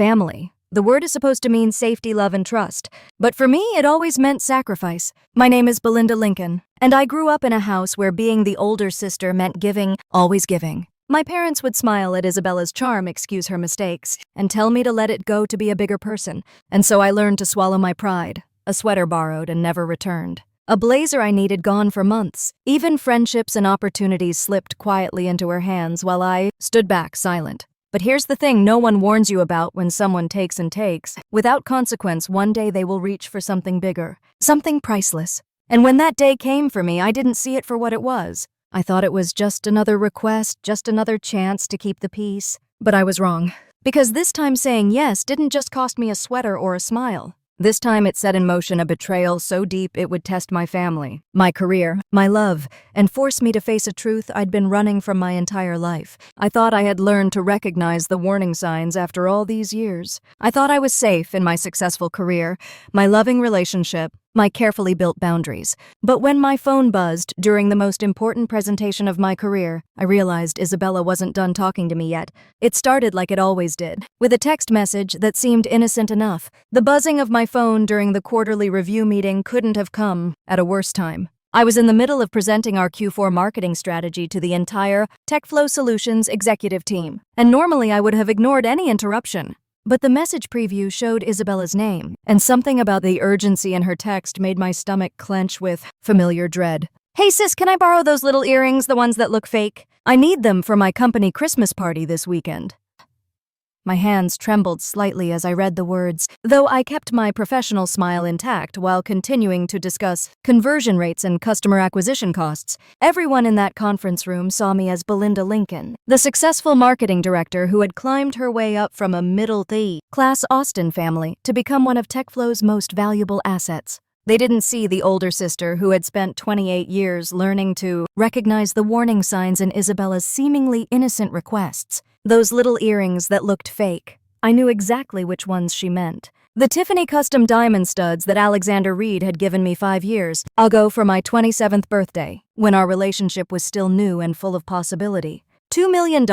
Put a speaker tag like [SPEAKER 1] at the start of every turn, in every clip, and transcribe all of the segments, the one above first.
[SPEAKER 1] family. The word is supposed to mean safety, love, and trust. But for me, it always meant sacrifice. My name is Belinda Lincoln, and I grew up in a house where being the older sister meant giving, always giving. My parents would smile at Isabella's charm, excuse her mistakes, and tell me to let it go to be a bigger person. And so I learned to swallow my pride. A sweater borrowed and never returned. A blazer I needed gone for months. Even friendships and opportunities slipped quietly into her hands while I stood back silent. But here's the thing no one warns you about when someone takes and takes. Without consequence, one day they will reach for something bigger, something priceless. And when that day came for me, I didn't see it for what it was. I thought it was just another request, just another chance to keep the peace. But I was wrong. Because this time saying yes didn't just cost me a sweater or a smile. This time it set in motion a betrayal so deep it would test my family, my career, my love, and force me to face a truth I'd been running from my entire life. I thought I had learned to recognize the warning signs after all these years. I thought I was safe in my successful career, my loving relationship, my carefully built boundaries. But when my phone buzzed during the most important presentation of my career, I realized Isabella wasn't done talking to me yet. It started like it always did, with a text message that seemed innocent enough. The buzzing of my phone during the quarterly review meeting couldn't have come at a worse time. I was in the middle of presenting our Q4 marketing strategy to the entire TechFlow Solutions executive team, and normally I would have ignored any interruption. But the message preview showed Isabella's name, and something about the urgency in her text made my stomach clench with familiar dread. "Hey sis, can I borrow those little earrings, the ones that look fake? I need them for my company Christmas party this weekend." My hands trembled slightly as I read the words, though I kept my professional smile intact while continuing to discuss conversion rates and customer acquisition costs. Everyone in that conference room saw me as Belinda Lincoln, the successful marketing director who had climbed her way up from a middle-class Austin family to become one of TechFlow's most valuable assets. They didn't see the older sister who had spent 28 years learning to recognize the warning signs in Isabella's seemingly innocent requests. Those little earrings that looked fake. I knew exactly which ones she meant. The Tiffany custom diamond studs that Alexander Reed had given me 5 years ago for my 27th birthday, when our relationship was still new and full of possibility. $2 million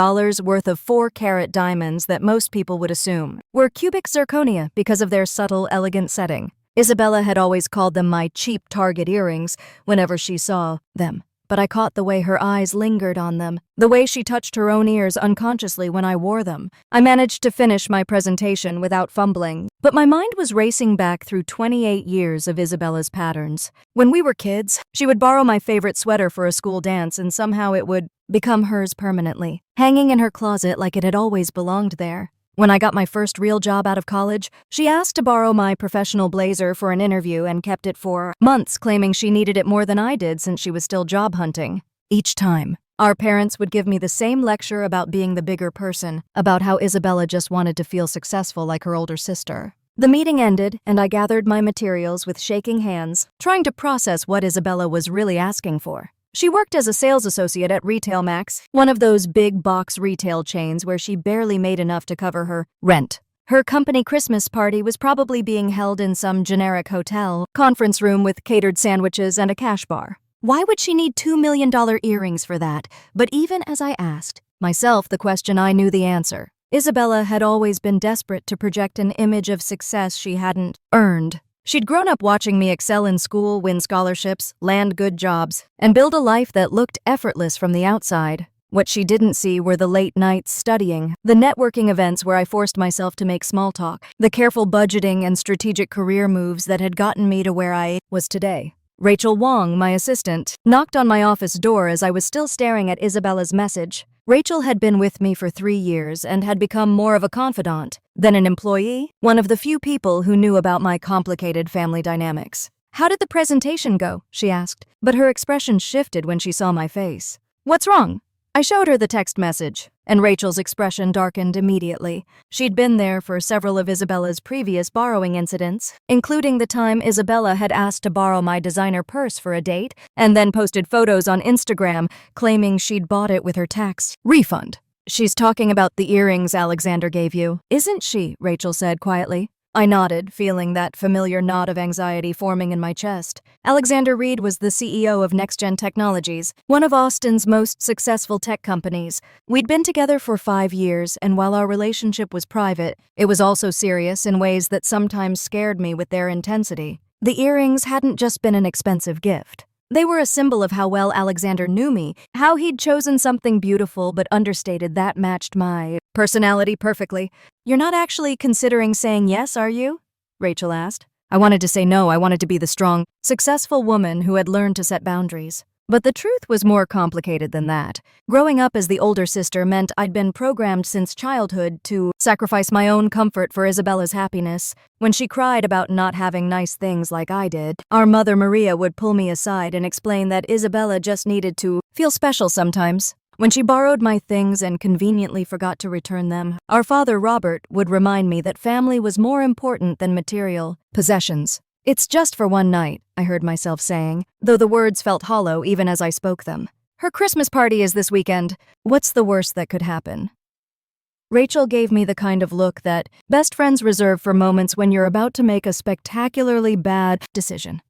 [SPEAKER 1] worth of 4-carat diamonds that most people would assume were cubic zirconia because of their subtle, elegant setting. Isabella had always called them my cheap Target earrings whenever she saw them. But I caught the way her eyes lingered on them, the way she touched her own ears unconsciously when I wore them. I managed to finish my presentation without fumbling, but my mind was racing back through 28 years of Isabella's patterns. When we were kids, she would borrow my favorite sweater for a school dance and somehow it would become hers permanently, hanging in her closet like it had always belonged there. When I got my first real job out of college, she asked to borrow my professional blazer for an interview and kept it for months, claiming she needed it more than I did since she was still job hunting. Each time, our parents would give me the same lecture about being the bigger person, about how Isabella just wanted to feel successful like her older sister. The meeting ended, and I gathered my materials with shaking hands, trying to process what Isabella was really asking for. She worked as a sales associate at Retail Max, one of those big box retail chains where she barely made enough to cover her rent. Her company Christmas party was probably being held in some generic hotel conference room with catered sandwiches and a cash bar. Why would she need $2 million earrings for that? But even as I asked myself the question, I knew the answer. Isabella had always been desperate to project an image of success she hadn't earned. She'd grown up watching me excel in school, win scholarships, land good jobs, and build a life that looked effortless from the outside. What she didn't see were the late nights studying, the networking events where I forced myself to make small talk, the careful budgeting and strategic career moves that had gotten me to where I was today. Rachel Wong, my assistant, knocked on my office door as I was still staring at Isabella's message. Rachel had been with me for 3 years and had become more of a confidant than an employee, one of the few people who knew about my complicated family dynamics. "How did the presentation go?" she asked, but her expression shifted when she saw my face. "What's wrong?" I showed her the text message, and Rachel's expression darkened immediately. She'd been there for several of Isabella's previous borrowing incidents, including the time Isabella had asked to borrow my designer purse for a date, and then posted photos on Instagram claiming she'd bought it with her tax refund. "She's talking about the earrings Alexander gave you, isn't she?" Rachel said quietly. I nodded, feeling that familiar knot of anxiety forming in my chest. Alexander Reed was the CEO of NextGen Technologies, one of Austin's most successful tech companies. We'd been together for 5 years, and while our relationship was private, it was also serious in ways that sometimes scared me with their intensity. The earrings hadn't just been an expensive gift. They were a symbol of how well Alexander knew me, how he'd chosen something beautiful but understated that matched my personality perfectly. "You're not actually considering saying yes, are you?" Rachel asked. I wanted to say no. I wanted to be the strong, successful woman who had learned to set boundaries. But the truth was more complicated than that. Growing up as the older sister meant I'd been programmed since childhood to sacrifice my own comfort for Isabella's happiness. When she cried about not having nice things like I did, our mother Maria would pull me aside and explain that Isabella just needed to feel special sometimes. When she borrowed my things and conveniently forgot to return them, our father Robert would remind me that family was more important than material possessions. "It's just for one night," I heard myself saying, though the words felt hollow even as I spoke them. "Her Christmas party is this weekend. What's the worst that could happen?" Rachel gave me the kind of look that best friends reserve for moments when you're about to make a spectacularly bad decision.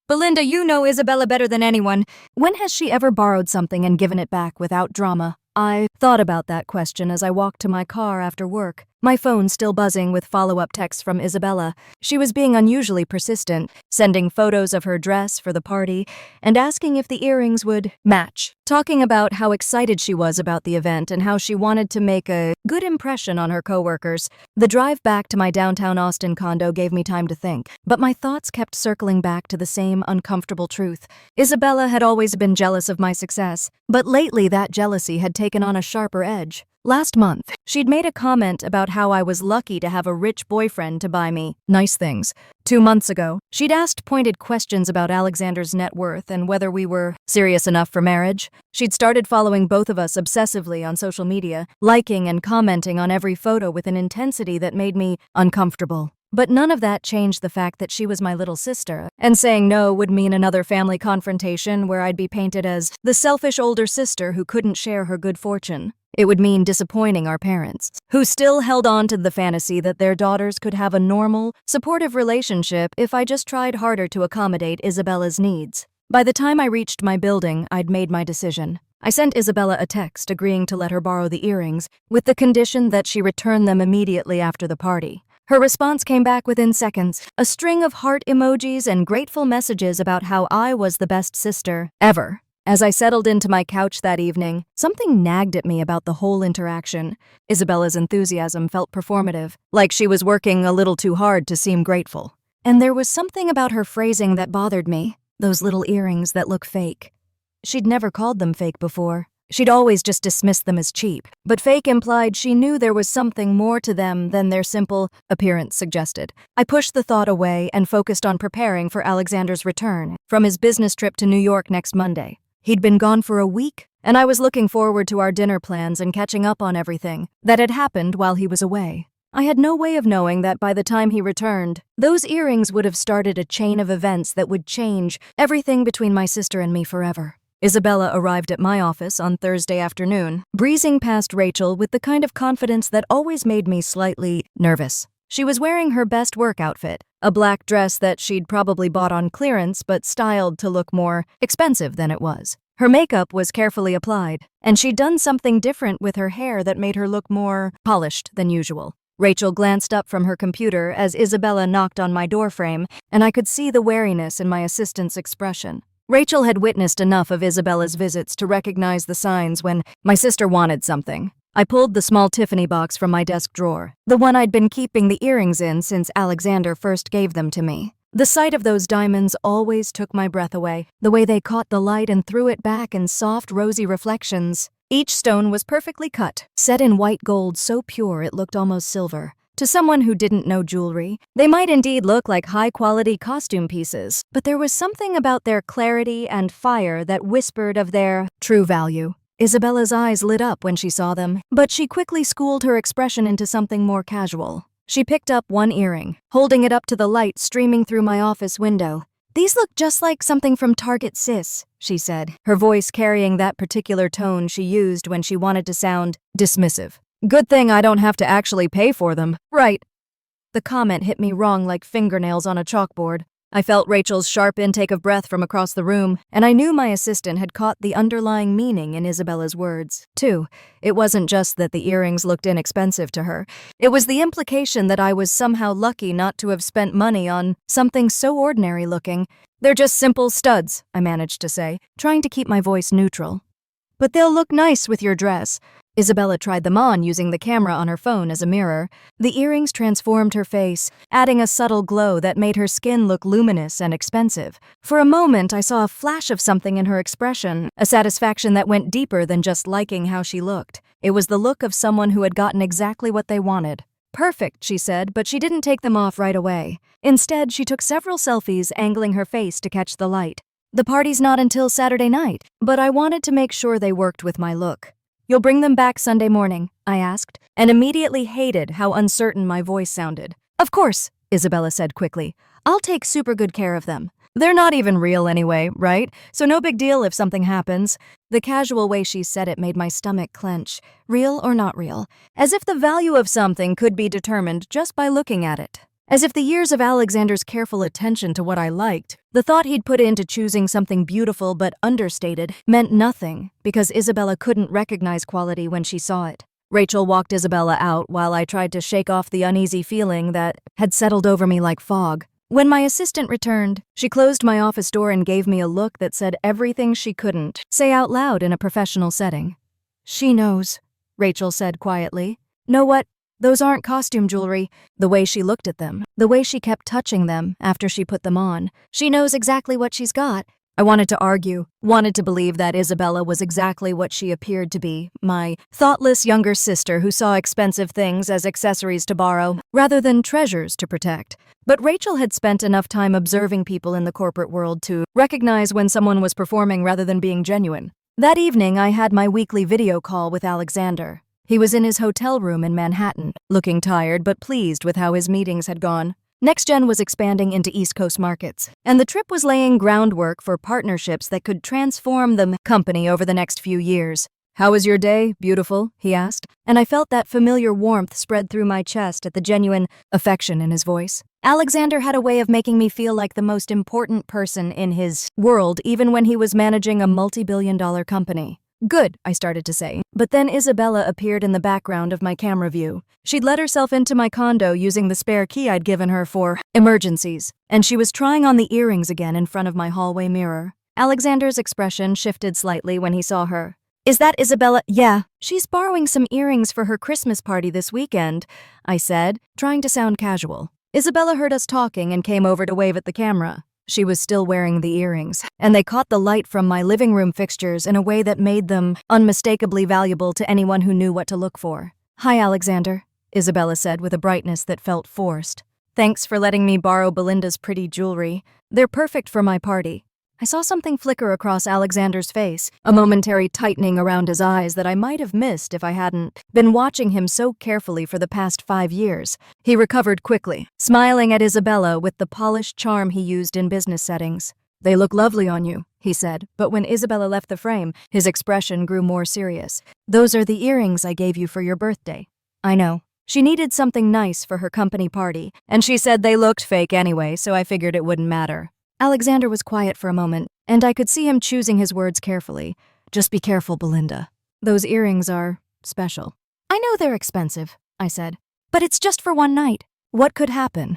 [SPEAKER 1] "Belinda, you know Isabella better than anyone. When has she ever borrowed something and given it back without drama?" I thought about that question as I walked to my car after work, my phone still buzzing with follow-up texts from Isabella. She was being unusually persistent, sending photos of her dress for the party and asking if the earrings would match, talking about how excited she was about the event and how she wanted to make a good impression on her coworkers. The drive back to my downtown Austin condo gave me time to think, but my thoughts kept circling back to the same uncomfortable truth. Isabella had always been jealous of my success, but lately that jealousy had taken on a sharper edge. Last month, she'd made a comment about how I was lucky to have a rich boyfriend to buy me nice things. 2 months ago, she'd asked pointed questions about Alexander's net worth and whether we were serious enough for marriage. She'd started following both of us obsessively on social media, liking and commenting on every photo with an intensity that made me uncomfortable. But none of that changed the fact that she was my little sister, and saying no would mean another family confrontation where I'd be painted as the selfish older sister who couldn't share her good fortune. It would mean disappointing our parents, who still held on to the fantasy that their daughters could have a normal, supportive relationship if I just tried harder to accommodate Isabella's needs. By the time I reached my building, I'd made my decision. I sent Isabella a text agreeing to let her borrow the earrings, with the condition that she return them immediately after the party. Her response came back within seconds, a string of heart emojis and grateful messages about how I was the best sister ever. As I settled into my couch that evening, something nagged at me about the whole interaction. Isabella's enthusiasm felt performative, like she was working a little too hard to seem grateful. And there was something about her phrasing that bothered me, those little earrings that look fake. She'd never called them fake before. She'd always just dismissed them as cheap, but fake implied she knew there was something more to them than their simple appearance suggested. I pushed the thought away and focused on preparing for Alexander's return from his business trip to New York next Monday. He'd been gone for a week, and I was looking forward to our dinner plans and catching up on everything that had happened while he was away. I had no way of knowing that by the time he returned, those earrings would have started a chain of events that would change everything between my sister and me forever. Isabella arrived at my office on Thursday afternoon, breezing past Rachel with the kind of confidence that always made me slightly nervous. She was wearing her best work outfit, a black dress that she'd probably bought on clearance but styled to look more expensive than it was. Her makeup was carefully applied, and she'd done something different with her hair that made her look more polished than usual. Rachel glanced up from her computer as Isabella knocked on my doorframe, and I could see the wariness in my assistant's expression. Rachel had witnessed enough of Isabella's visits to recognize the signs when my sister wanted something. I pulled the small Tiffany box from my desk drawer, the one I'd been keeping the earrings in since Alexander first gave them to me. The sight of those diamonds always took my breath away, the way they caught the light and threw it back in soft, rosy reflections. Each stone was perfectly cut, set in white gold so pure it looked almost silver. To someone who didn't know jewelry, they might indeed look like high-quality costume pieces, but there was something about their clarity and fire that whispered of their true value. Isabella's eyes lit up when she saw them, but she quickly schooled her expression into something more casual. She picked up one earring, holding it up to the light streaming through my office window. "These look just like something from Target, sis," she said, her voice carrying that particular tone she used when she wanted to sound dismissive. "Good thing I don't have to actually pay for them, right?" The comment hit me wrong like fingernails on a chalkboard. I felt Rachel's sharp intake of breath from across the room, and I knew my assistant had caught the underlying meaning in Isabella's words, too. It wasn't just that the earrings looked inexpensive to her. It was the implication that I was somehow lucky not to have spent money on something so ordinary looking. "They're just simple studs," I managed to say, trying to keep my voice neutral. "But they'll look nice with your dress." Isabella tried them on using the camera on her phone as a mirror. The earrings transformed her face, adding a subtle glow that made her skin look luminous and expensive. For a moment, I saw a flash of something in her expression, a satisfaction that went deeper than just liking how she looked. It was the look of someone who had gotten exactly what they wanted. "Perfect," she said, but she didn't take them off right away. Instead, she took several selfies, angling her face to catch the light. "The party's not until Saturday night, but I wanted to make sure they worked with my look." "You'll bring them back Sunday morning?" I asked, and immediately hated how uncertain my voice sounded. "Of course," Isabella said quickly. "I'll take super good care of them. They're not even real anyway, right? So no big deal if something happens." The casual way she said it made my stomach clench. Real or not real? As if the value of something could be determined just by looking at it. As if the years of Alexander's careful attention to what I liked, the thought he'd put into choosing something beautiful but understated, meant nothing, because Isabella couldn't recognize quality when she saw it. Rachel walked Isabella out while I tried to shake off the uneasy feeling that had settled over me like fog. When my assistant returned, she closed my office door and gave me a look that said everything she couldn't say out loud in a professional setting. "She knows," Rachel said quietly. "Know what? Those aren't costume jewelry." The way she looked at them, the way she kept touching them after she put them on. She knows exactly what she's got. I wanted to argue, wanted to believe that Isabella was exactly what she appeared to be, my thoughtless younger sister who saw expensive things as accessories to borrow, rather than treasures to protect. But Rachel had spent enough time observing people in the corporate world to recognize when someone was performing rather than being genuine. That evening, I had my weekly video call with Alexander. He was in his hotel room in Manhattan, looking tired but pleased with how his meetings had gone. NextGen was expanding into East Coast markets, and the trip was laying groundwork for partnerships that could transform the company over the next few years. "How was your day, beautiful?" he asked, and I felt that familiar warmth spread through my chest at the genuine affection in his voice. Alexander had a way of making me feel like the most important person in his world, even when he was managing a multi-billion-dollar company. "Good," I started to say, but then Isabella appeared in the background of my camera view. She'd let herself into my condo using the spare key I'd given her for emergencies, and she was trying on the earrings again in front of my hallway mirror. Alexander's expression shifted slightly when he saw her. "Is that Isabella?" "Yeah, she's borrowing some earrings for her Christmas party this weekend," I said, trying to sound casual. Isabella heard us talking and came over to wave at the camera. She was still wearing the earrings, and they caught the light from my living room fixtures in a way that made them unmistakably valuable to anyone who knew what to look for. "Hi, Alexander," Isabella said with a brightness that felt forced. "Thanks for letting me borrow Belinda's pretty jewelry. They're perfect for my party." I saw something flicker across Alexander's face, a momentary tightening around his eyes that I might have missed if I hadn't been watching him so carefully for the past 5 years. He recovered quickly, smiling at Isabella with the polished charm he used in business settings. "They look lovely on you," he said, but when Isabella left the frame, his expression grew more serious. "Those are the earrings I gave you for your birthday." "I know." She needed something nice for her company party, and she said they looked fake anyway, so I figured it wouldn't matter. Alexander was quiet for a moment, and I could see him choosing his words carefully. "Just be careful, Belinda. Those earrings are special." "I know they're expensive," I said, "but it's just for one night. What could happen?"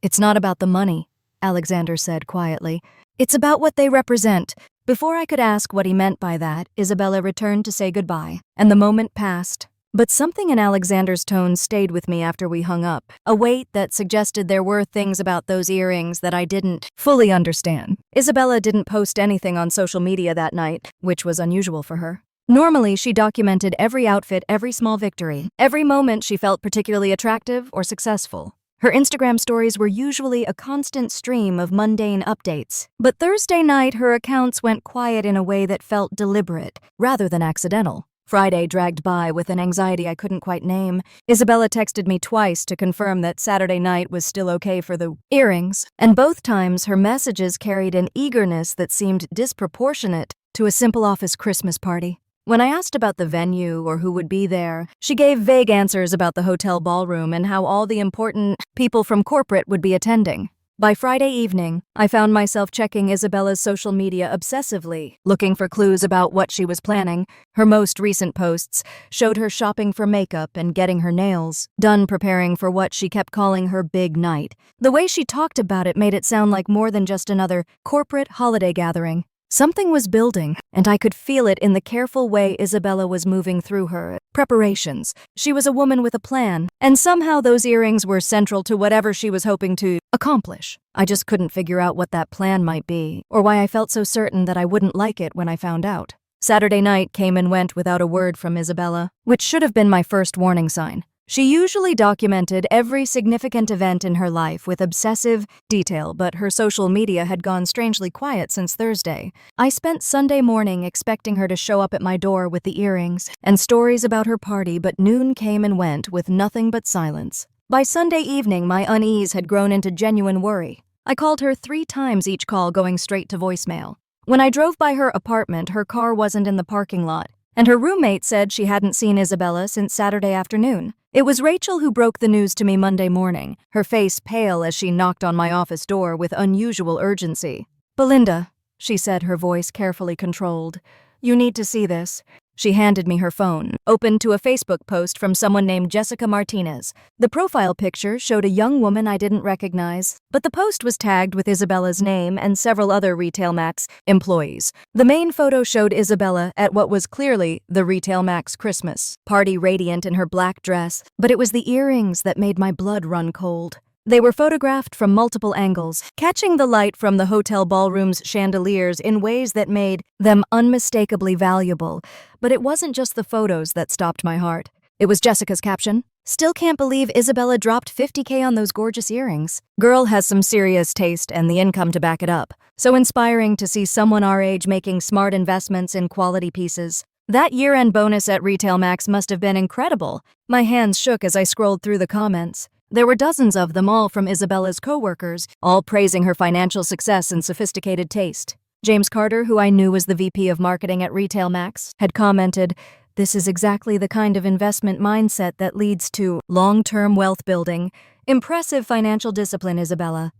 [SPEAKER 1] "It's not about the money," Alexander said quietly. "It's about what they represent." Before I could ask what he meant by that, Isabella returned to say goodbye, and the moment passed. But something in Alexander's tone stayed with me after we hung up, a weight that suggested there were things about those earrings that I didn't fully understand. Isabella didn't post anything on social media that night, which was unusual for her. Normally, she documented every outfit, every small victory, every moment she felt particularly attractive or successful. Her Instagram stories were usually a constant stream of mundane updates. But Thursday night, her accounts went quiet in a way that felt deliberate, rather than accidental. Friday dragged by with an anxiety I couldn't quite name. Isabella texted me twice to confirm that Saturday night was still okay for the earrings, and both times her messages carried an eagerness that seemed disproportionate to a simple office Christmas party. When I asked about the venue or who would be there, she gave vague answers about the hotel ballroom and how all the important people from corporate would be attending. By Friday evening, I found myself checking Isabella's social media obsessively, looking for clues about what she was planning. Her most recent posts showed her shopping for makeup and getting her nails done, preparing for what she kept calling her big night. The way she talked about it made it sound like more than just another corporate holiday gathering. Something was building, and I could feel it in the careful way Isabella was moving through her preparations. She was a woman with a plan, and somehow those earrings were central to whatever she was hoping to accomplish. I just couldn't figure out what that plan might be, or why I felt so certain that I wouldn't like it when I found out. Saturday night came and went without a word from Isabella, which should have been my first warning sign. She usually documented every significant event in her life with obsessive detail, but her social media had gone strangely quiet since Thursday. I spent Sunday morning expecting her to show up at my door with the earrings and stories about her party, but noon came and went with nothing but silence. By Sunday evening, my unease had grown into genuine worry. I called her 3 times, each call going straight to voicemail. When I drove by her apartment, her car wasn't in the parking lot, and her roommate said she hadn't seen Isabella since Saturday afternoon. It was Rachel who broke the news to me Monday morning, her face pale as she knocked on my office door with unusual urgency. "Belinda," she said, her voice carefully controlled, "you need to see this." She handed me her phone, opened to a Facebook post from someone named Jessica Martinez. The profile picture showed a young woman I didn't recognize, but the post was tagged with Isabella's name and several other Retail Max employees. The main photo showed Isabella at what was clearly the Retail Max Christmas party, radiant in her black dress, but it was the earrings that made my blood run cold. They were photographed from multiple angles, catching the light from the hotel ballroom's chandeliers in ways that made them unmistakably valuable. But it wasn't just the photos that stopped my heart. It was Jessica's caption. "Still can't believe Isabella dropped $50K on those gorgeous earrings. Girl has some serious taste and the income to back it up. So inspiring to see someone our age making smart investments in quality pieces. That year-end bonus at Retail Max must have been incredible." My hands shook as I scrolled through the comments. There were dozens of them, all from Isabella's co-workers, all praising her financial success and sophisticated taste. James Carter, who I knew was the VP of marketing at Retail Max, had commented, "This is exactly the kind of investment mindset that leads to long-term wealth building. Impressive financial discipline, Isabella."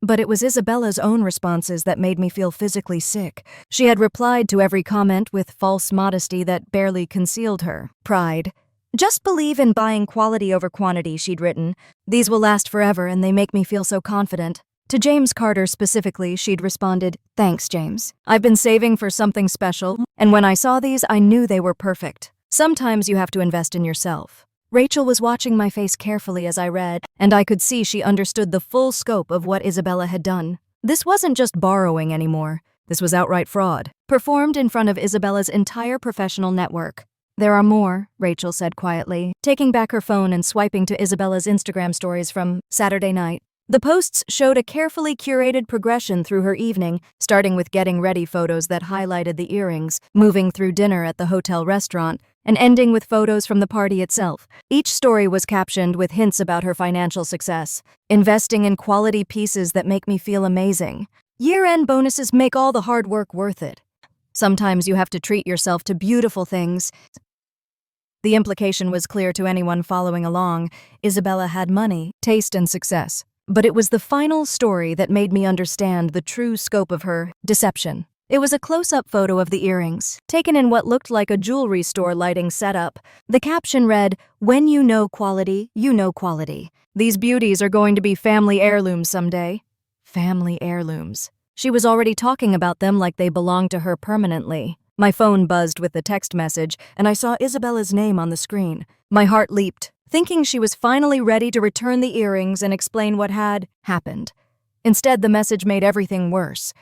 [SPEAKER 1] But it was Isabella's own responses that made me feel physically sick. She had replied to every comment with false modesty that barely concealed her pride. "Just believe in buying quality over quantity," she'd written. "These will last forever and they make me feel so confident." To James Carter specifically, she'd responded, "Thanks, James. I've been saving for something special, and when I saw these, I knew they were perfect. Sometimes you have to invest in yourself." Rachel was watching my face carefully as I read, and I could see she understood the full scope of what Isabella had done. This wasn't just borrowing anymore. This was outright fraud, performed in front of Isabella's entire professional network. "There are more," Rachel said quietly, taking back her phone and swiping to Isabella's Instagram stories from Saturday night. The posts showed a carefully curated progression through her evening, starting with getting ready photos that highlighted the earrings, moving through dinner at the hotel restaurant, and ending with photos from the party itself. Each story was captioned with hints about her financial success. "Investing in quality pieces that make me feel amazing. Year-end bonuses make all the hard work worth it. Sometimes you have to treat yourself to beautiful things." The implication was clear to anyone following along. Isabella had money, taste, and success. But it was the final story that made me understand the true scope of her deception. It was a close-up photo of the earrings, taken in what looked like a jewelry store lighting setup. The caption read, "When you know quality, you know quality. These beauties are going to be family heirlooms someday." Family heirlooms. She was already talking about them like they belonged to her permanently. My phone buzzed with the text message, and I saw Isabella's name on the screen. My heart leaped, thinking she was finally ready to return the earrings and explain what had happened. Instead, the message made everything worse.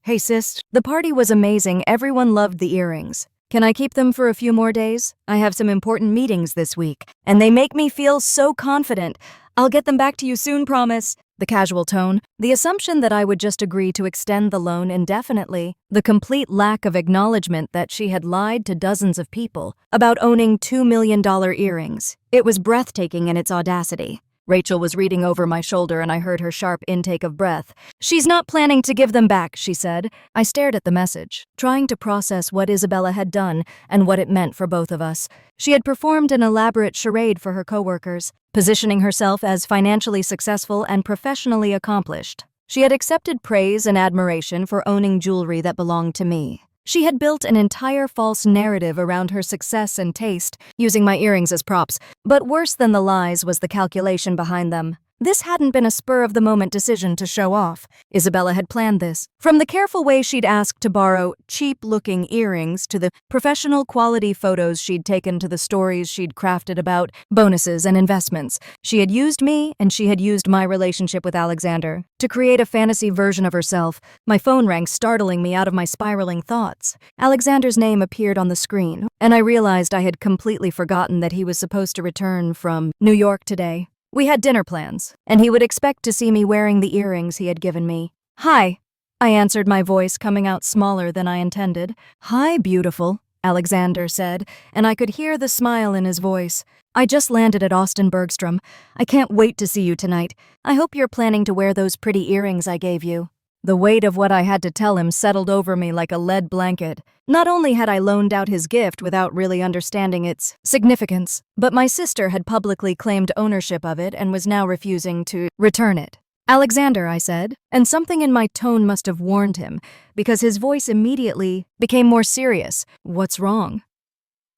[SPEAKER 1] "Hey sis, the party was amazing. Everyone loved the earrings. Can I keep them for a few more days? I have some important meetings this week, and they make me feel so confident. I'll get them back to you soon, promise." The casual tone, the assumption that I would just agree to extend the loan indefinitely, the complete lack of acknowledgement that she had lied to dozens of people about owning $2 million earrings. It was breathtaking in its audacity. Rachel was reading over my shoulder and I heard her sharp intake of breath. "She's not planning to give them back," she said. I stared at the message, trying to process what Isabella had done and what it meant for both of us. She had performed an elaborate charade for her coworkers, positioning herself as financially successful and professionally accomplished. She had accepted praise and admiration for owning jewelry that belonged to me. She had built an entire false narrative around her success and taste, using my earrings as props. But worse than the lies was the calculation behind them. This hadn't been a spur-of-the-moment decision to show off. Isabella had planned this. From the careful way she'd asked to borrow cheap-looking earrings to the professional quality photos she'd taken to the stories she'd crafted about bonuses and investments. She had used me, and she had used my relationship with Alexander to create a fantasy version of herself. My phone rang, startling me out of my spiraling thoughts. Alexander's name appeared on the screen, and I realized I had completely forgotten that he was supposed to return from New York today. We had dinner plans, and he would expect to see me wearing the earrings he had given me. "Hi," I answered, my voice coming out smaller than I intended. "Hi, beautiful," Alexander said, and I could hear the smile in his voice. "I just landed at Austin Bergstrom. I can't wait to see you tonight. I hope you're planning to wear those pretty earrings I gave you." The weight of what I had to tell him settled over me like a lead blanket. Not only had I loaned out his gift without really understanding its significance, but my sister had publicly claimed ownership of it and was now refusing to return it. "Alexander," I said, and something in my tone must have warned him, because his voice immediately became more serious. "What's wrong?"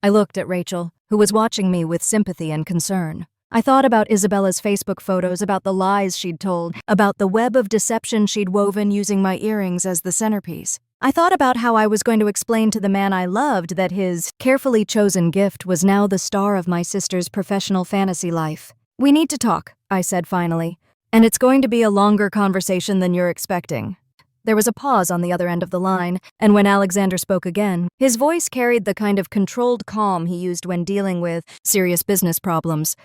[SPEAKER 1] I looked at Rachel, who was watching me with sympathy and concern. I thought about Isabella's Facebook photos, about the lies she'd told, about the web of deception she'd woven using my earrings as the centerpiece. I thought about how I was going to explain to the man I loved that his carefully chosen gift was now the star of my sister's professional fantasy life. "We need to talk," I said finally, "and it's going to be a longer conversation than you're expecting." There was a pause on the other end of the line, and when Alexander spoke again, his voice carried the kind of controlled calm he used when dealing with serious business problems.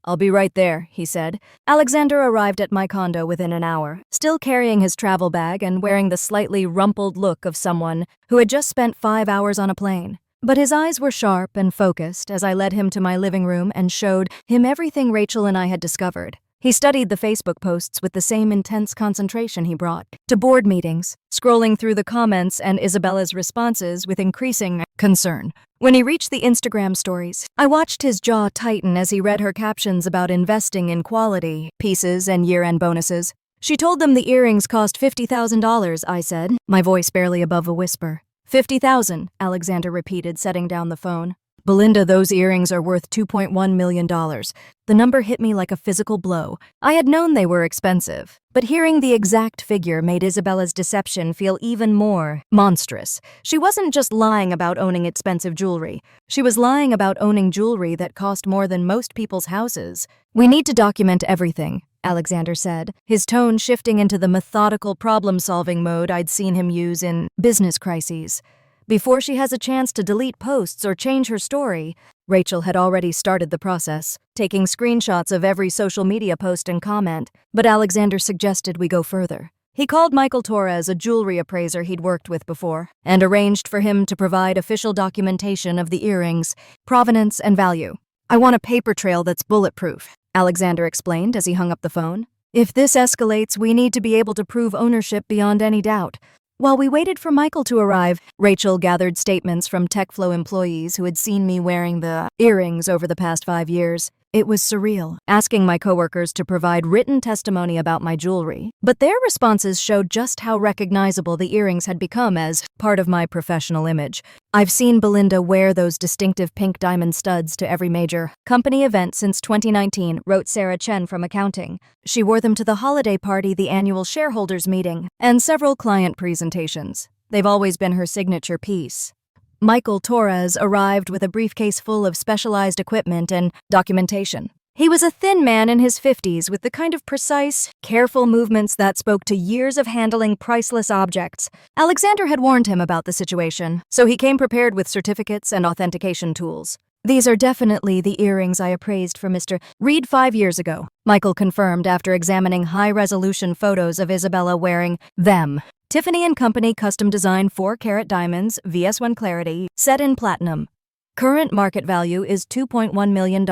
[SPEAKER 1] "I'll be right there," he said. Alexander arrived at my condo within an hour, still carrying his travel bag and wearing the slightly rumpled look of someone who had just spent 5 hours on a plane. But his eyes were sharp and focused as I led him to my living room and showed him everything Rachel and I had discovered. He studied the Facebook posts with the same intense concentration he brought to board meetings, scrolling through the comments and Isabella's responses with increasing concern. When he reached the Instagram stories, I watched his jaw tighten as he read her captions about investing in quality pieces and year-end bonuses. "She told them the earrings cost $50,000, I said, my voice barely above a whisper. $50,000, Alexander repeated, setting down the phone. "Belinda, those earrings are worth $2.1 million. The number hit me like a physical blow. I had known they were expensive, but hearing the exact figure made Isabella's deception feel even more monstrous. She wasn't just lying about owning expensive jewelry. She was lying about owning jewelry that cost more than most people's houses. "We need to document everything," Alexander said, his tone shifting into the methodical problem-solving mode I'd seen him use in business crises. Before she has a chance to delete posts or change her story, Rachel had already started the process, taking screenshots of every social media post and comment, but Alexander suggested we go further. He called Michael Torres, a jewelry appraiser he'd worked with before, and arranged for him to provide official documentation of the earrings, provenance, and value. "I want a paper trail that's bulletproof," Alexander explained as he hung up the phone. "If this escalates, we need to be able to prove ownership beyond any doubt." While we waited for Michael to arrive, Rachel gathered statements from TechFlow employees who had seen me wearing the earrings over the past 5 years. It was surreal, asking my coworkers to provide written testimony about my jewelry, but their responses showed just how recognizable the earrings had become as part of my professional image. "I've seen Belinda wear those distinctive pink diamond studs to every major company event since 2019, wrote Sarah Chen from accounting. She wore them to the holiday party, the annual shareholders meeting, and several client presentations. They've always been her signature piece." Michael Torres arrived with a briefcase full of specialized equipment and documentation. He was a thin man in his 50s with the kind of precise, careful movements that spoke to years of handling priceless objects. Alexander had warned him about the situation, so he came prepared with certificates and authentication tools. "These are definitely the earrings I appraised for Mr. Reed 5 years ago," Michael confirmed after examining high-resolution photos of Isabella wearing them. "Tiffany and Company custom-designed 4-carat diamonds, VS1 clarity, set in platinum. Current market value is $2.1 million.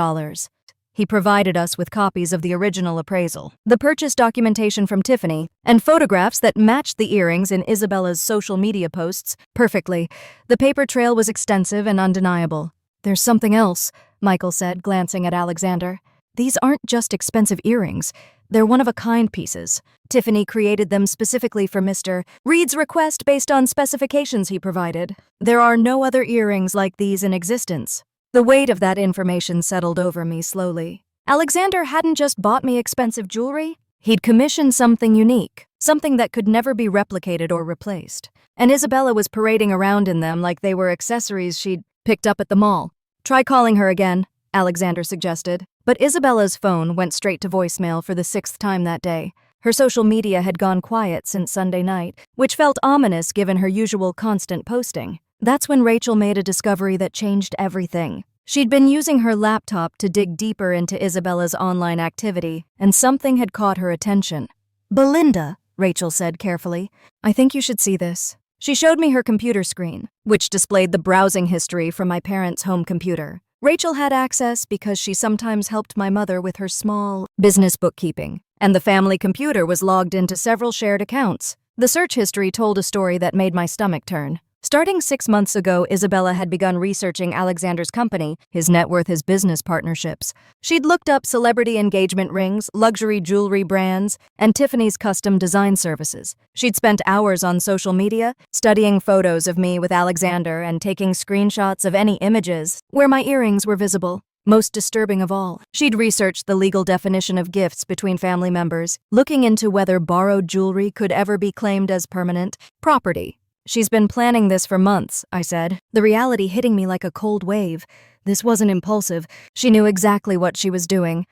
[SPEAKER 1] He provided us with copies of the original appraisal, the purchase documentation from Tiffany, and photographs that matched the earrings in Isabella's social media posts perfectly. The paper trail was extensive and undeniable. "There's something else," Michael said, glancing at Alexander. "These aren't just expensive earrings. They're one-of-a-kind pieces. Tiffany created them specifically for Mr. Reed's request based on specifications he provided. There are no other earrings like these in existence." The weight of that information settled over me slowly. Alexander hadn't just bought me expensive jewelry. He'd commissioned something unique, something that could never be replicated or replaced. And Isabella was parading around in them like they were accessories she'd picked up at the mall. "Try calling her again," Alexander suggested. But Isabella's phone went straight to voicemail for the 6th time that day. Her social media had gone quiet since Sunday night, which felt ominous given her usual constant posting. That's when Rachel made a discovery that changed everything. She'd been using her laptop to dig deeper into Isabella's online activity, and something had caught her attention. "Belinda," Rachel said carefully, "I think you should see this." She showed me her computer screen, which displayed the browsing history from my parents' home computer. Rachel had access because she sometimes helped my mother with her small business bookkeeping, and the family computer was logged into several shared accounts. The search history told a story that made my stomach turn. Starting 6 months ago, Isabella had begun researching Alexander's company, his net worth, his business partnerships. She'd looked up celebrity engagement rings, luxury jewelry brands, and Tiffany's custom design services. She'd spent hours on social media, studying photos of me with Alexander and taking screenshots of any images where my earrings were visible. Most disturbing of all, she'd researched the legal definition of gifts between family members, looking into whether borrowed jewelry could ever be claimed as permanent property. "She's been planning this for months," I said, the reality hitting me like a cold wave. This wasn't impulsive. She knew exactly what she was doing.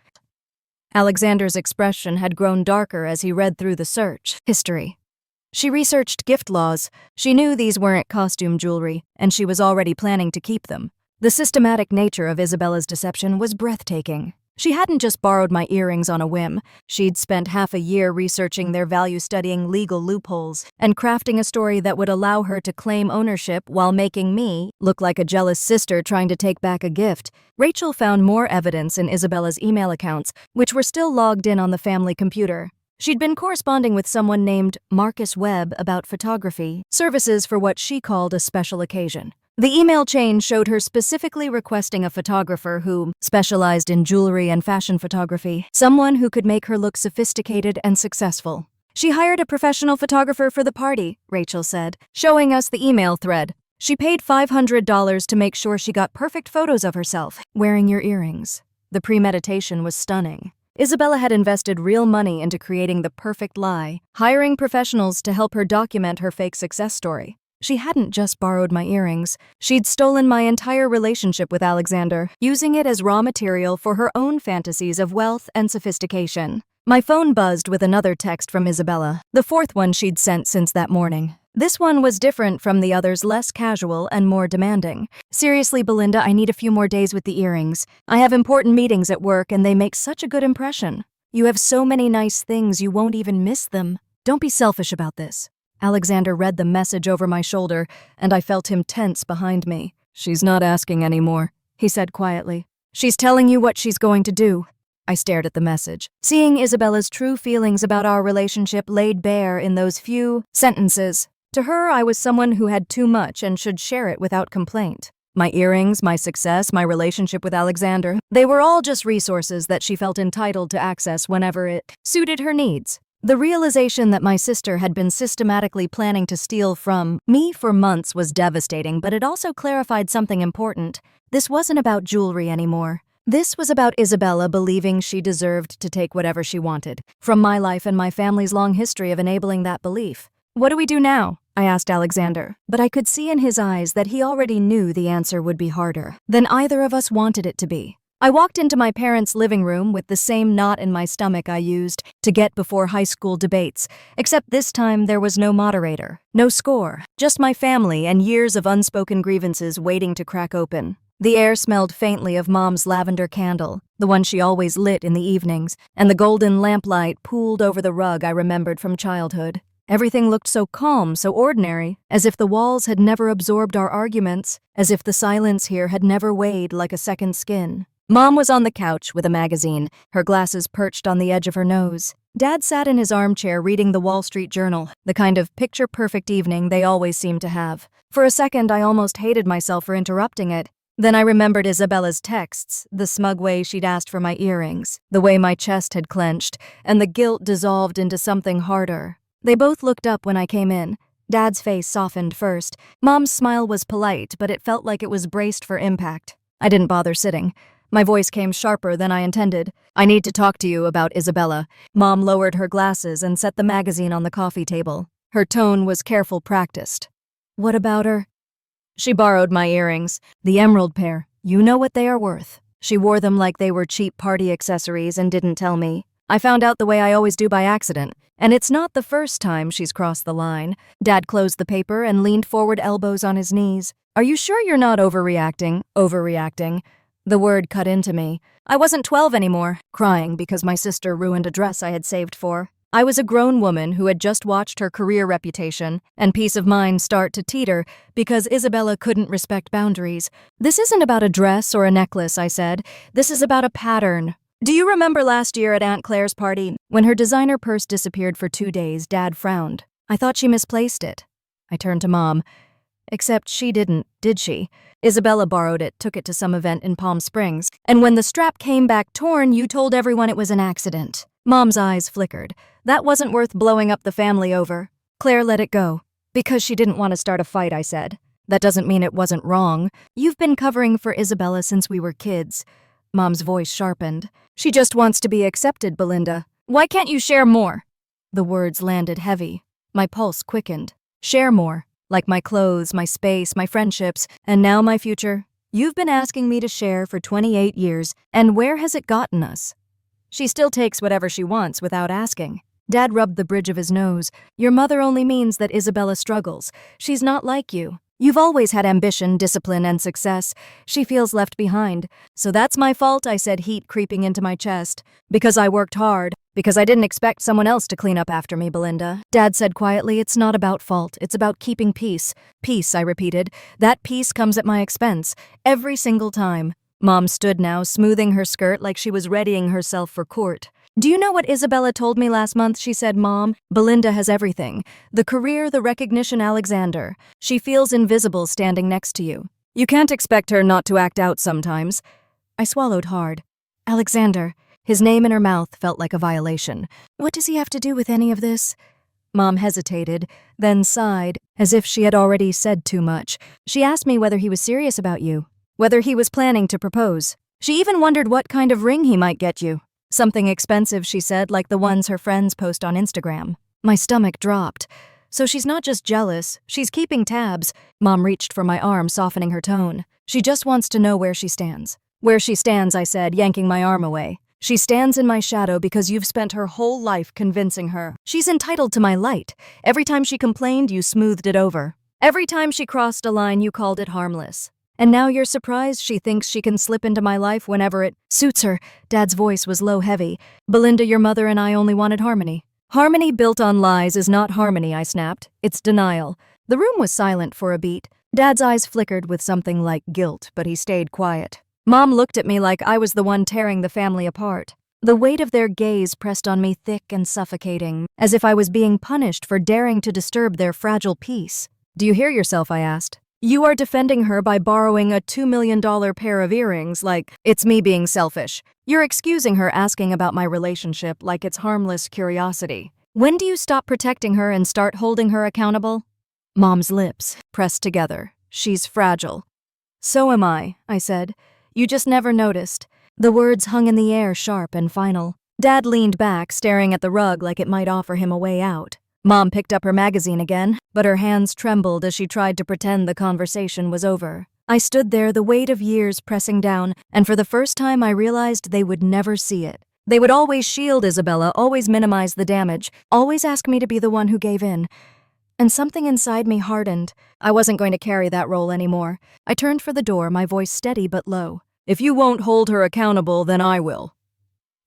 [SPEAKER 1] Alexander's expression had grown darker as he read through the search history. She researched gift laws. She knew these weren't costume jewelry, and she was already planning to keep them. The systematic nature of Isabella's deception was breathtaking. She hadn't just borrowed my earrings on a whim. She'd spent half a year researching their value, studying legal loopholes, and crafting a story that would allow her to claim ownership while making me look like a jealous sister trying to take back a gift. Rachel found more evidence in Isabella's email accounts, which were still logged in on the family computer. She'd been corresponding with someone named Marcus Webb about photography services for what she called a special occasion. The email chain showed her specifically requesting a photographer who specialized in jewelry and fashion photography, someone who could make her look sophisticated and successful. "She hired a professional photographer for the party," Rachel said, showing us the email thread. "She paid $500 to make sure she got perfect photos of herself wearing your earrings." The premeditation was stunning. Isabella had invested real money into creating the perfect lie, hiring professionals to help her document her fake success story. She hadn't just borrowed my earrings. She'd stolen my entire relationship with Alexander, using it as raw material for her own fantasies of wealth and sophistication. My phone buzzed with another text from Isabella, the 4th one she'd sent since that morning. This one was different from the others, less casual and more demanding. "Seriously, Belinda, I need a few more days with the earrings. I have important meetings at work and they make such a good impression. You have so many nice things you won't even miss them. Don't be selfish about this." Alexander read the message over my shoulder, and I felt him tense behind me. "She's not asking anymore," he said quietly. "She's telling you what she's going to do." I stared at the message, seeing Isabella's true feelings about our relationship laid bare in those few sentences. To her, I was someone who had too much and should share it without complaint. My earrings, my success, my relationship with Alexander, they were all just resources that she felt entitled to access whenever it suited her needs. The realization that my sister had been systematically planning to steal from me for months was devastating, but it also clarified something important. This wasn't about jewelry anymore. This was about Isabella believing she deserved to take whatever she wanted from my life and my family's long history of enabling that belief. "What do we do now?" I asked Alexander, but I could see in his eyes that he already knew the answer would be harder than either of us wanted it to be. I walked into my parents' living room with the same knot in my stomach I used to get before high school debates, except this time there was no moderator, no score, just my family and years of unspoken grievances waiting to crack open. The air smelled faintly of Mom's lavender candle, the one she always lit in the evenings, and the golden lamplight pooled over the rug I remembered from childhood. Everything looked so calm, so ordinary, as if the walls had never absorbed our arguments, as if the silence here had never weighed like a second skin. Mom was on the couch with a magazine, her glasses perched on the edge of her nose. Dad sat in his armchair reading the Wall Street Journal, the kind of picture-perfect evening they always seem to have. For a second, I almost hated myself for interrupting it. Then I remembered Isabella's texts, the smug way she'd asked for my earrings, the way my chest had clenched, and the guilt dissolved into something harder. They both looked up when I came in. Dad's face softened first. Mom's smile was polite, but it felt like it was braced for impact. I didn't bother sitting. My voice came sharper than I intended. "I need to talk to you about Isabella." Mom lowered her glasses and set the magazine on the coffee table. Her tone was careful, practiced. "What about her?" "She borrowed my earrings. The emerald pair. You know what they are worth. She wore them like they were cheap party accessories and didn't tell me. I found out the way I always do by accident. And it's not the first time she's crossed the line." Dad closed the paper and leaned forward, elbows on his knees. "Are you sure you're not overreacting?" Overreacting. The word cut into me. I wasn't 12 anymore, crying because my sister ruined a dress I had saved for. I was a grown woman who had just watched her career reputation and peace of mind start to teeter because Isabella couldn't respect boundaries. "This isn't about a dress or a necklace," I said. "This is about a pattern." "Do you remember last year at Aunt Claire's party? When her designer purse disappeared for 2 days, Dad frowned. I thought she misplaced it." I turned to Mom. "Except she didn't, did she? Isabella borrowed it, took it to some event in Palm Springs, and when the strap came back torn, you told everyone it was an accident." Mom's eyes flickered. "That wasn't worth blowing up the family over." "Claire let it go." "Because she didn't want to start a fight," I said. "That doesn't mean it wasn't wrong. You've been covering for Isabella since we were kids." Mom's voice sharpened. "She just wants to be accepted, Belinda. Why can't you share more?" The words landed heavy. My pulse quickened. "Share more. Like my clothes, my space, my friendships, and now my future. You've been asking me to share for 28 years, and where has it gotten us?" "She still takes whatever she wants without asking." Dad rubbed the bridge of his nose. "Your mother only means that Isabella struggles. She's not like you. You've always had ambition, discipline, and success. She feels left behind. So that's my fault," I said, heat creeping into my chest. "Because I worked hard. Because I didn't expect someone else to clean up after me, Belinda." Dad said quietly, "It's not about fault. It's about keeping peace." "Peace," I repeated. "That peace comes at my expense. Every single time." Mom stood now, smoothing her skirt like she was readying herself for court. "Do you know what Isabella told me last month?" She said, "Mom, Belinda has everything. The career, the recognition, Alexander. She feels invisible standing next to you. You can't expect her not to act out sometimes." I swallowed hard. "Alexander." His name in her mouth felt like a violation. "What does he have to do with any of this?" Mom hesitated, then sighed, as if she had already said too much. "She asked me whether he was serious about you, whether he was planning to propose. She even wondered what kind of ring he might get you. Something expensive," she said, "like the ones her friends post on Instagram." My stomach dropped. "So she's not just jealous, she's keeping tabs." Mom reached for my arm, softening her tone. "She just wants to know where she stands." "Where she stands," I said, yanking my arm away. "She stands in my shadow because you've spent her whole life convincing her. She's entitled to my light. Every time she complained, you smoothed it over. Every time she crossed a line, you called it harmless. And now you're surprised she thinks she can slip into my life whenever it suits her." Dad's voice was low, heavy. "Belinda, your mother and I only wanted harmony." "Harmony built on lies is not harmony," I snapped. "It's denial." The room was silent for a beat. Dad's eyes flickered with something like guilt, but he stayed quiet. Mom looked at me like I was the one tearing the family apart. The weight of their gaze pressed on me thick and suffocating, as if I was being punished for daring to disturb their fragile peace. "Do you hear yourself?" I asked. "You are defending her by borrowing a $2 million pair of earrings like it's me being selfish. You're excusing her asking about my relationship like it's harmless curiosity. When do you stop protecting her and start holding her accountable?" Mom's lips pressed together. "She's fragile." "So am I," I said. "You just never noticed." The words hung in the air, sharp and final. Dad leaned back, staring at the rug like it might offer him a way out. Mom picked up her magazine again, but her hands trembled as she tried to pretend the conversation was over. I stood there, the weight of years pressing down, and for the first time I realized they would never see it. They would always shield Isabella, always minimize the damage, always ask me to be the one who gave in. And something inside me hardened. I wasn't going to carry that role anymore. I turned for the door, my voice steady but low. "If you won't hold her accountable, then I will."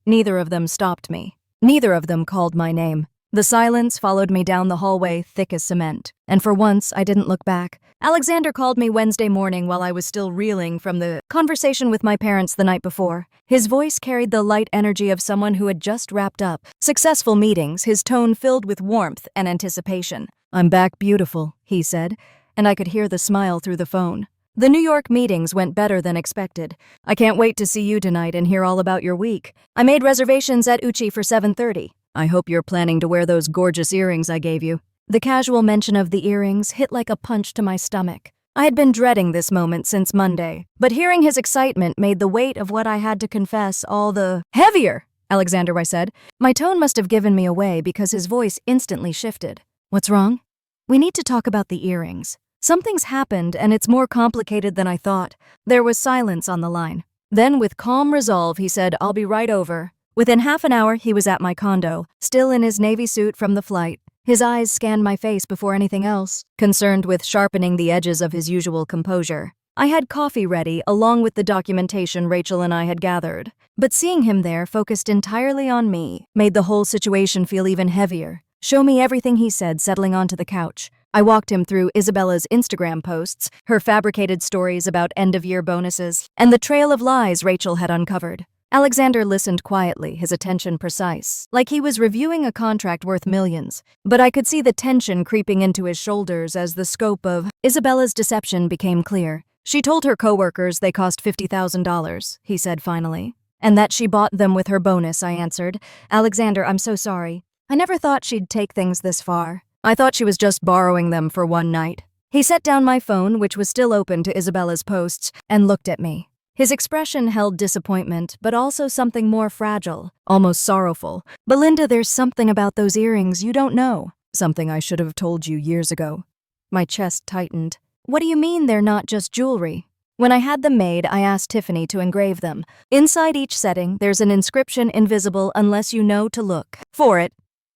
[SPEAKER 1] Neither of them stopped me. Neither of them called my name. The silence followed me down the hallway, thick as cement. And for once, I didn't look back. Alexander called me Wednesday morning while I was still reeling from the conversation with my parents the night before. His voice carried the light energy of someone who had just wrapped up successful meetings, his tone filled with warmth and anticipation. "I'm back beautiful," he said, and I could hear the smile through the phone. "The New York meetings went better than expected. I can't wait to see you tonight and hear all about your week. I made reservations at Uchi for 7:30. I hope you're planning to wear those gorgeous earrings I gave you." The casual mention of the earrings hit like a punch to my stomach. I had been dreading this moment since Monday, but hearing his excitement made the weight of what I had to confess all the heavier. "Alexander," I said. My tone must have given me away because his voice instantly shifted. "What's wrong?" "We need to talk about the earrings. Something's happened and it's more complicated than I thought." There was silence on the line. Then with calm resolve he said, "I'll be right over." Within half an hour he was at my condo, still in his navy suit from the flight. His eyes scanned my face before anything else, concerned with sharpening the edges of his usual composure. I had coffee ready along with the documentation Rachel and I had gathered, but seeing him there focused entirely on me made the whole situation feel even heavier. "Show me everything," he said, settling onto the couch. I walked him through Isabella's Instagram posts, her fabricated stories about end-of-year bonuses, and the trail of lies Rachel had uncovered. Alexander listened quietly, his attention precise, like he was reviewing a contract worth millions. But I could see the tension creeping into his shoulders as the scope of Isabella's deception became clear. "She told her coworkers they cost $50,000, he said finally. "And that she bought them with her bonus," I answered. "Alexander, I'm so sorry. I never thought she'd take things this far. I thought she was just borrowing them for one night." He set down my phone, which was still open to Isabella's posts, and looked at me. His expression held disappointment, but also something more fragile, almost sorrowful. "Belinda, there's something about those earrings you don't know. Something I should have told you years ago." My chest tightened. "What do you mean they're not just jewelry?" "When I had them made, I asked Tiffany to engrave them. Inside each setting, there's an inscription invisible unless you know to look for it.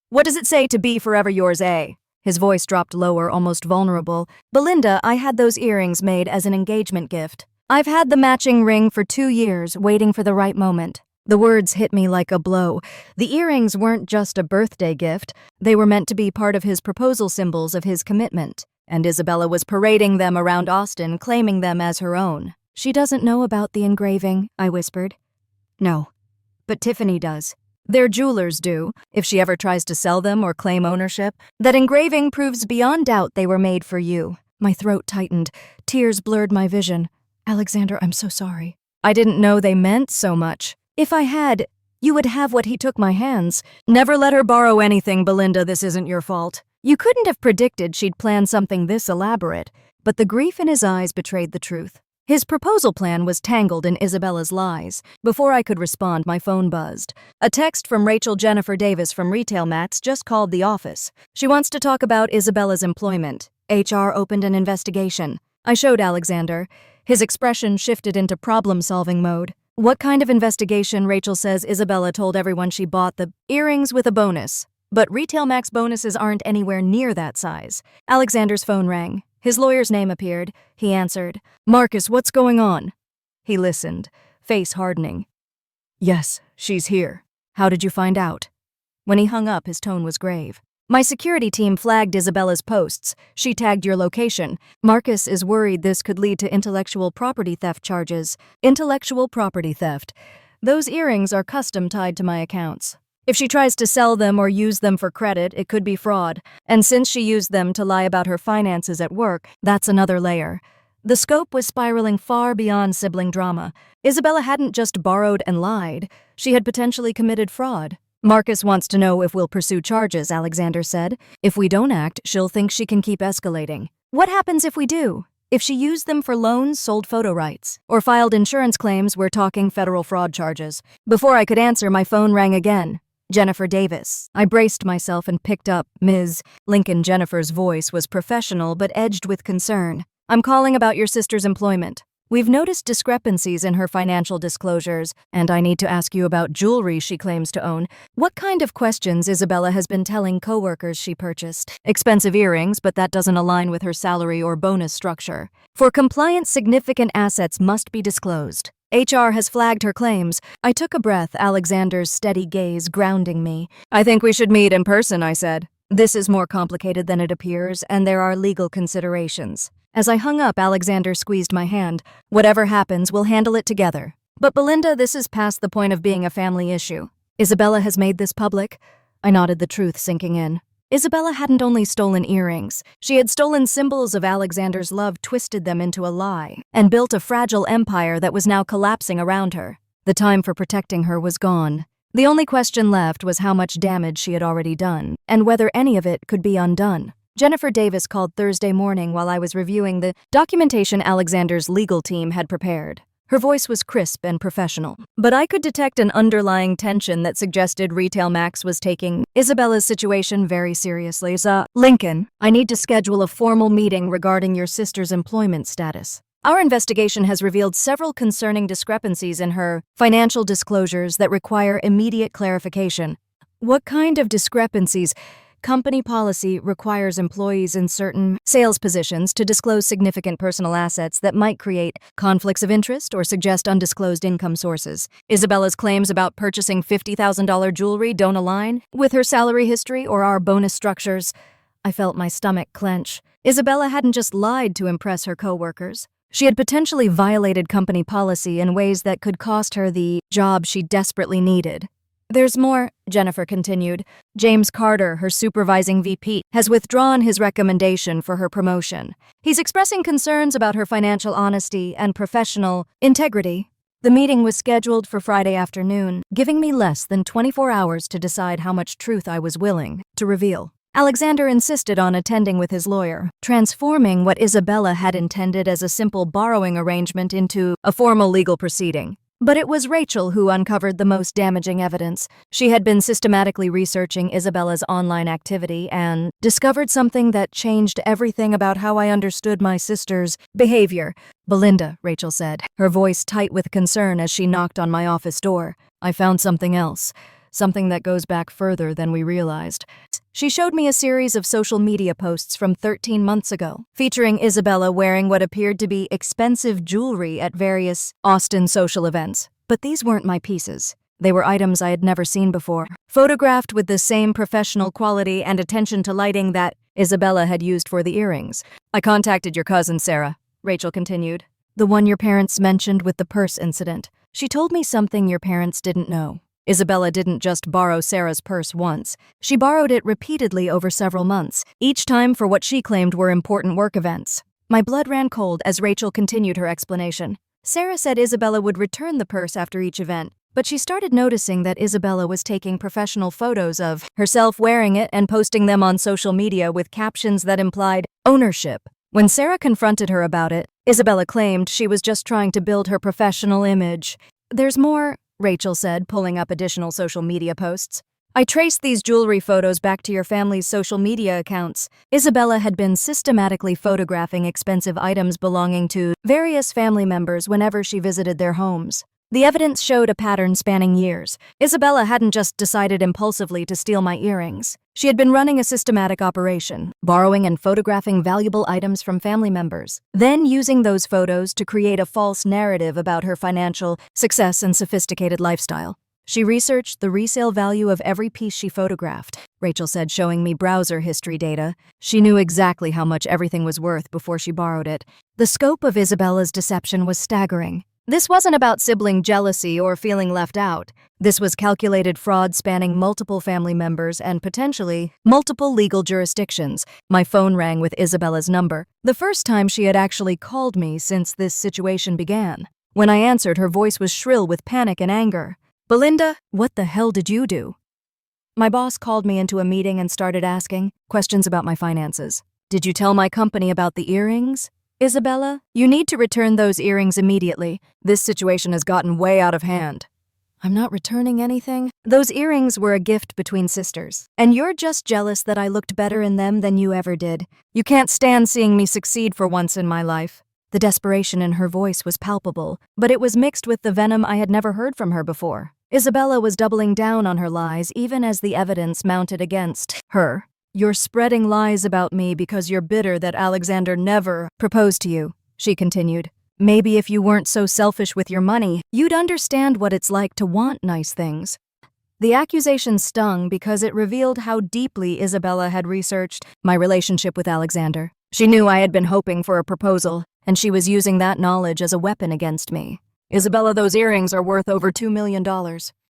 [SPEAKER 1] What does it say to be forever yours, eh?" His voice dropped lower, almost vulnerable. "Belinda, I had those earrings made as an engagement gift. I've had the matching ring for 2 years, waiting for the right moment." The words hit me like a blow. The earrings weren't just a birthday gift. They were meant to be part of his proposal symbols of his commitment. And Isabella was parading them around Austin, claiming them as her own. "She doesn't know about the engraving," I whispered. "No, but Tiffany does. Their jewelers do, if she ever tries to sell them or claim ownership. That engraving proves beyond doubt they were made for you." My throat tightened. Tears blurred my vision. "Alexander, I'm so sorry. I didn't know they meant so much. If I had, you would have what he took my hands." "Never let her borrow anything, Belinda. This isn't your fault. You couldn't have predicted she'd plan something this elaborate." But the grief in his eyes betrayed the truth. His proposal plan was tangled in Isabella's lies. Before I could respond, my phone buzzed. A text from Rachel Jennifer Davis from Retail Max just called the office. She wants to talk about Isabella's employment. HR opened an investigation. I showed Alexander. His expression shifted into problem-solving mode. "What kind of investigation?" Rachel says Isabella told everyone she bought the earrings with a bonus. But Retail Max bonuses aren't anywhere near that size. Alexander's phone rang. His lawyer's name appeared. He answered. "Marcus, what's going on?" He listened, face hardening. "Yes, she's here. How did you find out?" When he hung up, his tone was grave. "My security team flagged Isabella's posts. She tagged your location. Marcus is worried this could lead to intellectual property theft charges." Intellectual property theft. Those earrings are custom tied to my accounts. If she tries to sell them or use them for credit, it could be fraud. And since she used them to lie about her finances at work, that's another layer. The scope was spiraling far beyond sibling drama. Isabella hadn't just borrowed and lied. She had potentially committed fraud. "Marcus wants to know if we'll pursue charges," Alexander said. "If we don't act, she'll think she can keep escalating." "What happens if we do? If she used them for loans, sold photo rights, or filed insurance claims, we're talking federal fraud charges." Before I could answer, my phone rang again. Jennifer Davis. I braced myself and picked up. "Ms. Lincoln." Jennifer's voice was professional but edged with concern. "I'm calling about your sister's employment. We've noticed discrepancies in her financial disclosures, and I need to ask you about jewelry she claims to own." "What kind of questions?" Isabella has been telling coworkers she purchased. "Expensive earrings, but that doesn't align with her salary or bonus structure. For compliance, significant assets must be disclosed. HR has flagged her claims." I took a breath, Alexander's steady gaze grounding me. "I think we should meet in person," I said. "This is more complicated than it appears, and there are legal considerations." As I hung up, Alexander squeezed my hand. Whatever happens, we'll handle it together. But Belinda, this is past the point of being a family issue. Isabella has made this public? I nodded, the truth sinking in. Isabella hadn't only stolen earrings, she had stolen symbols of Alexander's love, twisted them into a lie, and built a fragile empire that was now collapsing around her. The time for protecting her was gone. The only question left was how much damage she had already done, and whether any of it could be undone. Jennifer Davis called Thursday morning while I was reviewing the documentation Alexander's legal team had prepared. Her voice was crisp and professional, but I could detect an underlying tension that suggested Retail Max was taking Isabella's situation very seriously. Lincoln, I need to schedule a formal meeting regarding your sister's employment status. Our investigation has revealed several concerning discrepancies in her financial disclosures that require immediate clarification. What kind of discrepancies? Company policy requires employees in certain sales positions to disclose significant personal assets that might create conflicts of interest or suggest undisclosed income sources. Isabella's claims about purchasing $50,000 jewelry don't align with her salary history or our bonus structures. I felt my stomach clench. Isabella hadn't just lied to impress her coworkers. She had potentially violated company policy in ways that could cost her the job she desperately needed. There's more, Jennifer continued. James Carter, her supervising VP, has withdrawn his recommendation for her promotion. He's expressing concerns about her financial honesty and professional integrity. The meeting was scheduled for Friday afternoon, giving me less than 24 hours to decide how much truth I was willing to reveal. Alexander insisted on attending with his lawyer, transforming what Isabella had intended as a simple borrowing arrangement into a formal legal proceeding. But it was Rachel who uncovered the most damaging evidence. She had been systematically researching Isabella's online activity and discovered something that changed everything about how I understood my sister's behavior. Belinda, Rachel said, her voice tight with concern as she knocked on my office door. I found something else. Something that goes back further than we realized. She showed me a series of social media posts from 13 months ago, featuring Isabella wearing what appeared to be expensive jewelry at various Austin social events. But these weren't my pieces. They were items I had never seen before, photographed with the same professional quality and attention to lighting that Isabella had used for the earrings. I contacted your cousin, Sarah, Rachel continued. The one your parents mentioned with the purse incident. She told me something your parents didn't know. Isabella didn't just borrow Sarah's purse once. She borrowed it repeatedly over several months, each time for what she claimed were important work events. My blood ran cold as Rachel continued her explanation. Sarah said Isabella would return the purse after each event, but she started noticing that Isabella was taking professional photos of herself wearing it and posting them on social media with captions that implied ownership. When Sarah confronted her about it, Isabella claimed she was just trying to build her professional image. There's more, Rachel said, pulling up additional social media posts. I traced these jewelry photos back to your family's social media accounts. Isabella had been systematically photographing expensive items belonging to various family members whenever she visited their homes. The evidence showed a pattern spanning years. Isabella hadn't just decided impulsively to steal my earrings. She had been running a systematic operation, borrowing and photographing valuable items from family members, then using those photos to create a false narrative about her financial success and sophisticated lifestyle. She researched the resale value of every piece she photographed, Rachel said, showing me browser history data. She knew exactly how much everything was worth before she borrowed it. The scope of Isabella's deception was staggering. This wasn't about sibling jealousy or feeling left out. This was calculated fraud spanning multiple family members and potentially multiple legal jurisdictions. My phone rang with Isabella's number, the first time she had actually called me since this situation began. When I answered, her voice was shrill with panic and anger. Belinda, what the hell did you do? My boss called me into a meeting and started asking questions about my finances. Did you tell my company about the earrings? Isabella, you need to return those earrings immediately. This situation has gotten way out of hand. I'm not returning anything. Those earrings were a gift between sisters, and you're just jealous that I looked better in them than you ever did. You can't stand seeing me succeed for once in my life. The desperation in her voice was palpable, but it was mixed with the venom I had never heard from her before. Isabella was doubling down on her lies even as the evidence mounted against her. You're spreading lies about me because you're bitter that Alexander never proposed to you, she continued. Maybe if you weren't so selfish with your money, you'd understand what it's like to want nice things. The accusation stung because it revealed how deeply Isabella had researched my relationship with Alexander. She knew I had been hoping for a proposal, and she was using that knowledge as a weapon against me. Isabella, those earrings are worth over $2 million.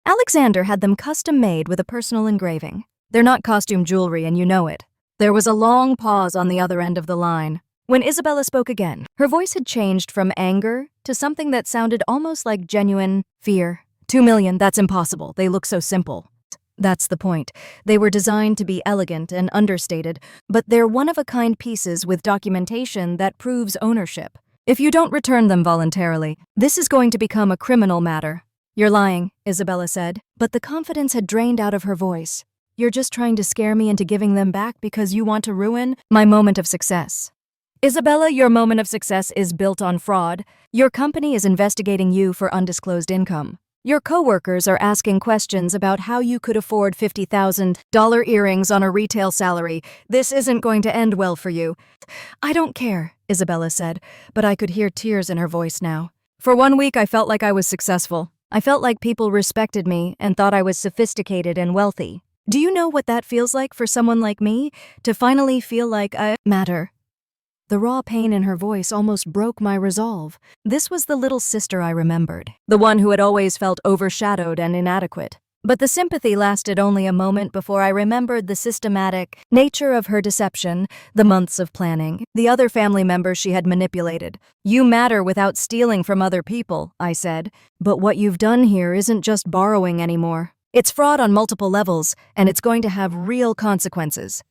[SPEAKER 1] Alexander had them custom-made with a personal engraving. They're not costume jewelry, and you know it. There was a long pause on the other end of the line. When Isabella spoke again, her voice had changed from anger to something that sounded almost like genuine fear. $2 million, that's impossible. They look so simple. That's the point. They were designed to be elegant and understated, but they're one-of-a-kind pieces with documentation that proves ownership. If you don't return them voluntarily, this is going to become a criminal matter. You're lying, Isabella said, but the confidence had drained out of her voice. You're just trying to scare me into giving them back because you want to ruin my moment of success. Isabella, your moment of success is built on fraud. Your company is investigating you for undisclosed income. Your coworkers are asking questions about how you could afford $50,000 earrings on a retail salary. This isn't going to end well for you. I don't care, Isabella said, but I could hear tears in her voice now. For 1 week, I felt like I was successful. I felt like people respected me and thought I was sophisticated and wealthy. Do you know what that feels like for someone like me? To finally feel like I matter. The raw pain in her voice almost broke my resolve. This was the little sister I remembered, the one who had always felt overshadowed and inadequate. But the sympathy lasted only a moment before I remembered the systematic nature of her deception, the months of planning, the other family members she had manipulated. You matter without stealing from other people, I said. But what you've done here isn't just borrowing anymore. It's fraud on multiple levels, and it's going to have real consequences.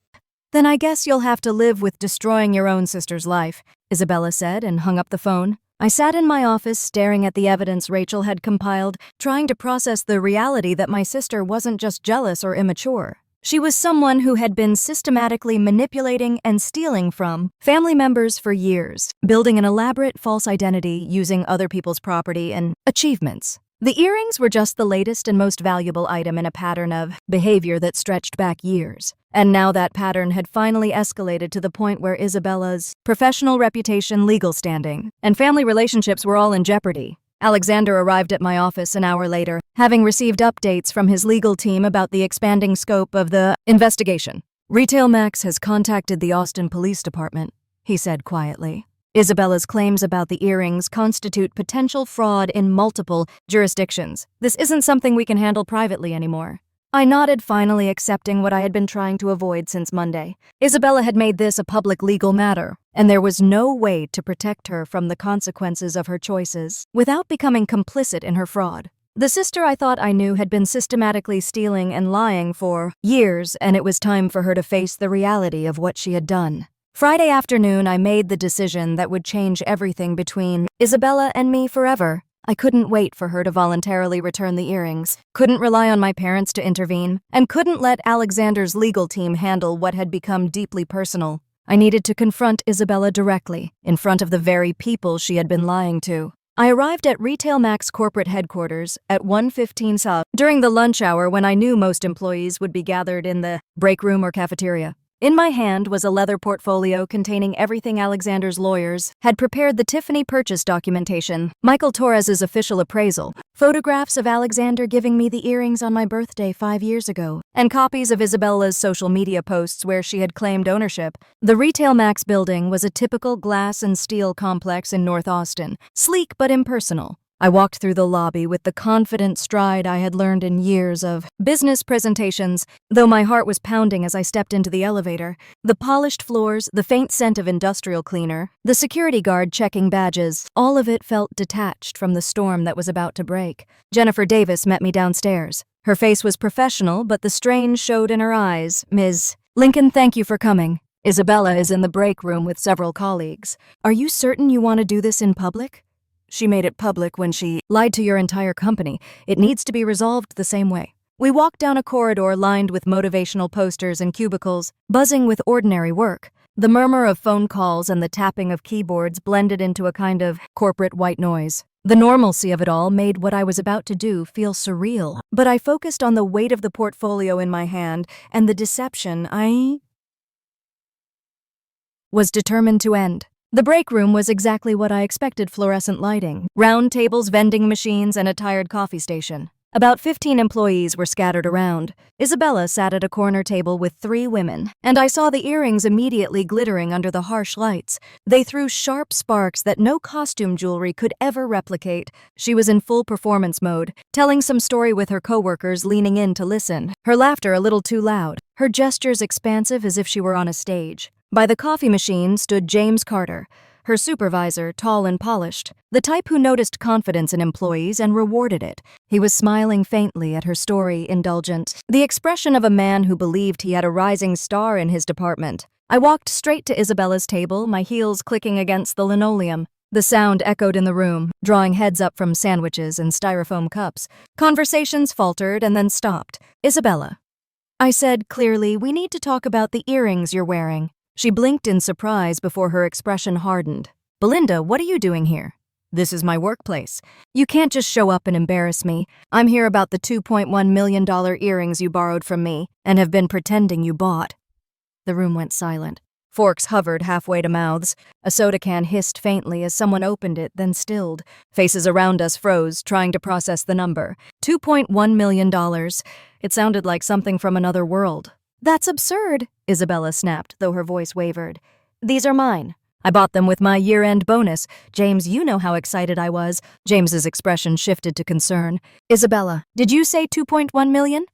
[SPEAKER 1] Then I guess you'll have to live with destroying your own sister's life, Isabella said and hung up the phone. I sat in my office staring at the evidence Rachel had compiled, trying to process the reality that my sister wasn't just jealous or immature. She was someone who had been systematically manipulating and stealing from family members for years, building an elaborate false identity using other people's property and achievements. The earrings were just the latest and most valuable item in a pattern of behavior that stretched back years. And now that pattern had finally escalated to the point where Isabella's professional reputation, legal standing, and family relationships were all in jeopardy. Alexander arrived at my office an hour later, having received updates from his legal team about the expanding scope of the investigation. Retail Max has contacted the Austin Police Department, he said quietly. Isabella's claims about the earrings constitute potential fraud in multiple jurisdictions. This isn't something we can handle privately anymore. I nodded, finally accepting what I had been trying to avoid since Monday. Isabella had made this a public legal matter, and there was no way to protect her from the consequences of her choices without becoming complicit in her fraud. The sister I thought I knew had been systematically stealing and lying for years, and it was time for her to face the reality of what she had done. Friday afternoon, I made the decision that would change everything between Isabella and me forever. I couldn't wait for her to voluntarily return the earrings, couldn't rely on my parents to intervene, and couldn't let Alexander's legal team handle what had become deeply personal. I needed to confront Isabella directly, in front of the very people she had been lying to. I arrived at Retail Max corporate headquarters at 1:15 South during the lunch hour when I knew most employees would be gathered in the break room or cafeteria. In my hand was a leather portfolio containing everything Alexander's lawyers had prepared: the Tiffany purchase documentation, Michael Torres's official appraisal, photographs of Alexander giving me the earrings on my birthday 5 years ago, and copies of Isabella's social media posts where she had claimed ownership. The Retail Max building was a typical glass and steel complex in North Austin, sleek but impersonal. I walked through the lobby with the confident stride I had learned in years of business presentations, though my heart was pounding as I stepped into the elevator. The polished floors, the faint scent of industrial cleaner, the security guard checking badges, all of it felt detached from the storm that was about to break. Jennifer Davis met me downstairs. Her face was professional, but the strain showed in her eyes. Ms. Lincoln, thank you for coming. Isabella is in the break room with several colleagues. Are you certain you want to do this in public? She made it public when she lied to your entire company. It needs to be resolved the same way. We walked down a corridor lined with motivational posters and cubicles, buzzing with ordinary work. The murmur of phone calls and the tapping of keyboards blended into a kind of corporate white noise. The normalcy of it all made what I was about to do feel surreal, but I focused on the weight of the portfolio in my hand and the deception I was determined to end. The break room was exactly what I expected: fluorescent lighting, round tables, vending machines, and a tired coffee station. About 15 employees were scattered around. Isabella sat at a corner table with 3 women, and I saw the earrings immediately glittering under the harsh lights. They threw sharp sparks that no costume jewelry could ever replicate. She was in full performance mode, telling some story with her coworkers leaning in to listen, her laughter a little too loud, her gestures expansive as if she were on a stage. By the coffee machine stood James Carter, her supervisor, tall and polished, the type who noticed confidence in employees and rewarded it. He was smiling faintly at her story, indulgent, the expression of a man who believed he had a rising star in his department. I walked straight to Isabella's table, my heels clicking against the linoleum. The sound echoed in the room, drawing heads up from sandwiches and styrofoam cups. Conversations faltered and then stopped. "Isabella," I said clearly, "we need to talk about the earrings you're wearing." She blinked in surprise before her expression hardened. "Belinda, what are you doing here?" "This is my workplace. You can't just show up and embarrass me. I'm here about the $2.1 million earrings you borrowed from me and have been pretending you bought." The room went silent. Forks hovered halfway to mouths. A soda can hissed faintly as someone opened it, then stilled. Faces around us froze, trying to process the number. $2.1 million. It sounded like something from another world. "That's absurd," Isabella snapped, though her voice wavered. "These are mine. I bought them with my year-end bonus. James, you know how excited I was." James's expression shifted to concern. "Isabella, did you say 2.1 million?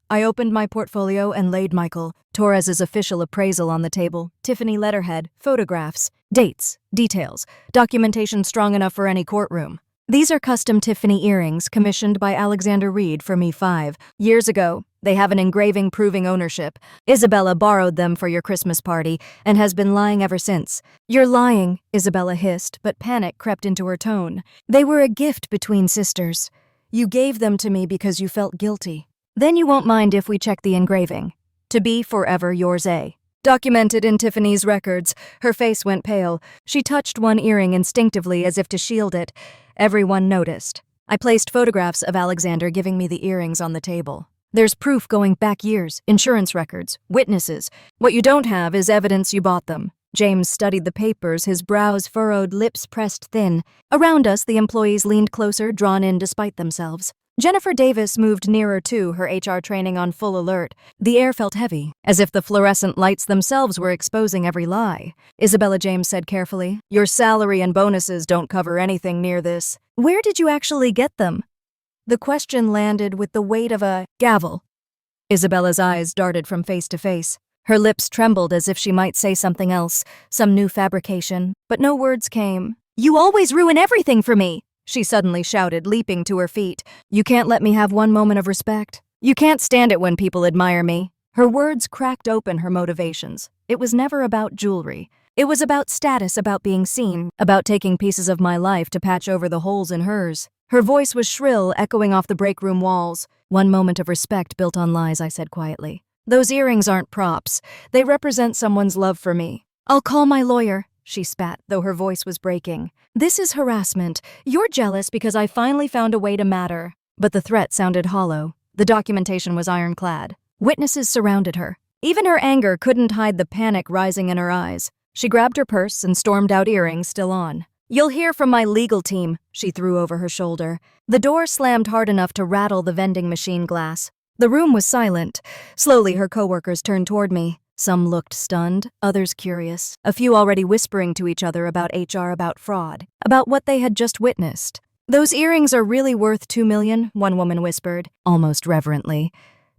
[SPEAKER 1] I opened my portfolio and laid Michael Torres's official appraisal on the table. Tiffany letterhead, photographs, dates, details, documentation strong enough for any courtroom. "These are custom Tiffany earrings commissioned by Alexander Reed for me 5 years ago. They have an engraving proving ownership. Isabella borrowed them for your Christmas party and has been lying ever since." "You're lying," Isabella hissed, but panic crept into her tone. "They were a gift between sisters. You gave them to me because you felt guilty. Then you won't mind if we check the engraving. To be forever yours, A." Documented in Tiffany's records. Her face went pale. She touched one earring instinctively as if to shield it. Everyone noticed. I placed photographs of Alexander giving me the earrings on the table. "There's proof going back years, insurance records, witnesses. What you don't have is evidence you bought them." James studied the papers, his brows furrowed, lips pressed thin. Around us, the employees leaned closer, drawn in despite themselves. Jennifer Davis moved nearer too, her HR training on full alert. The air felt heavy, as if the fluorescent lights themselves were exposing every lie. Isabella James said carefully, "Your salary and bonuses don't cover anything near this." "Where did you actually get them?" The question landed with the weight of a gavel. Isabella's eyes darted from face to face. Her lips trembled as if she might say something else, some new fabrication, but no words came. "You always ruin everything for me!" she suddenly shouted, leaping to her feet. "You can't let me have one moment of respect. You can't stand it when people admire me." Her words cracked open her motivations. It was never about jewelry. It was about status, about being seen, about taking pieces of my life to patch over the holes in hers. Her voice was shrill, echoing off the break room walls. "One moment of respect built on lies," I said quietly. "Those earrings aren't props. They represent someone's love for me." "I'll call my lawyer," she spat, though her voice was breaking. "This is harassment. You're jealous because I finally found a way to matter." But the threat sounded hollow. The documentation was ironclad. Witnesses surrounded her. Even her anger couldn't hide the panic rising in her eyes. She grabbed her purse and stormed out, earrings still on. "You'll hear from my legal team," she threw over her shoulder. The door slammed hard enough to rattle the vending machine glass. The room was silent. Slowly, her coworkers turned toward me. Some looked stunned, others curious, a few already whispering to each other about HR, about fraud, about what they had just witnessed. "Those earrings are really worth $2 million, one woman whispered, almost reverently.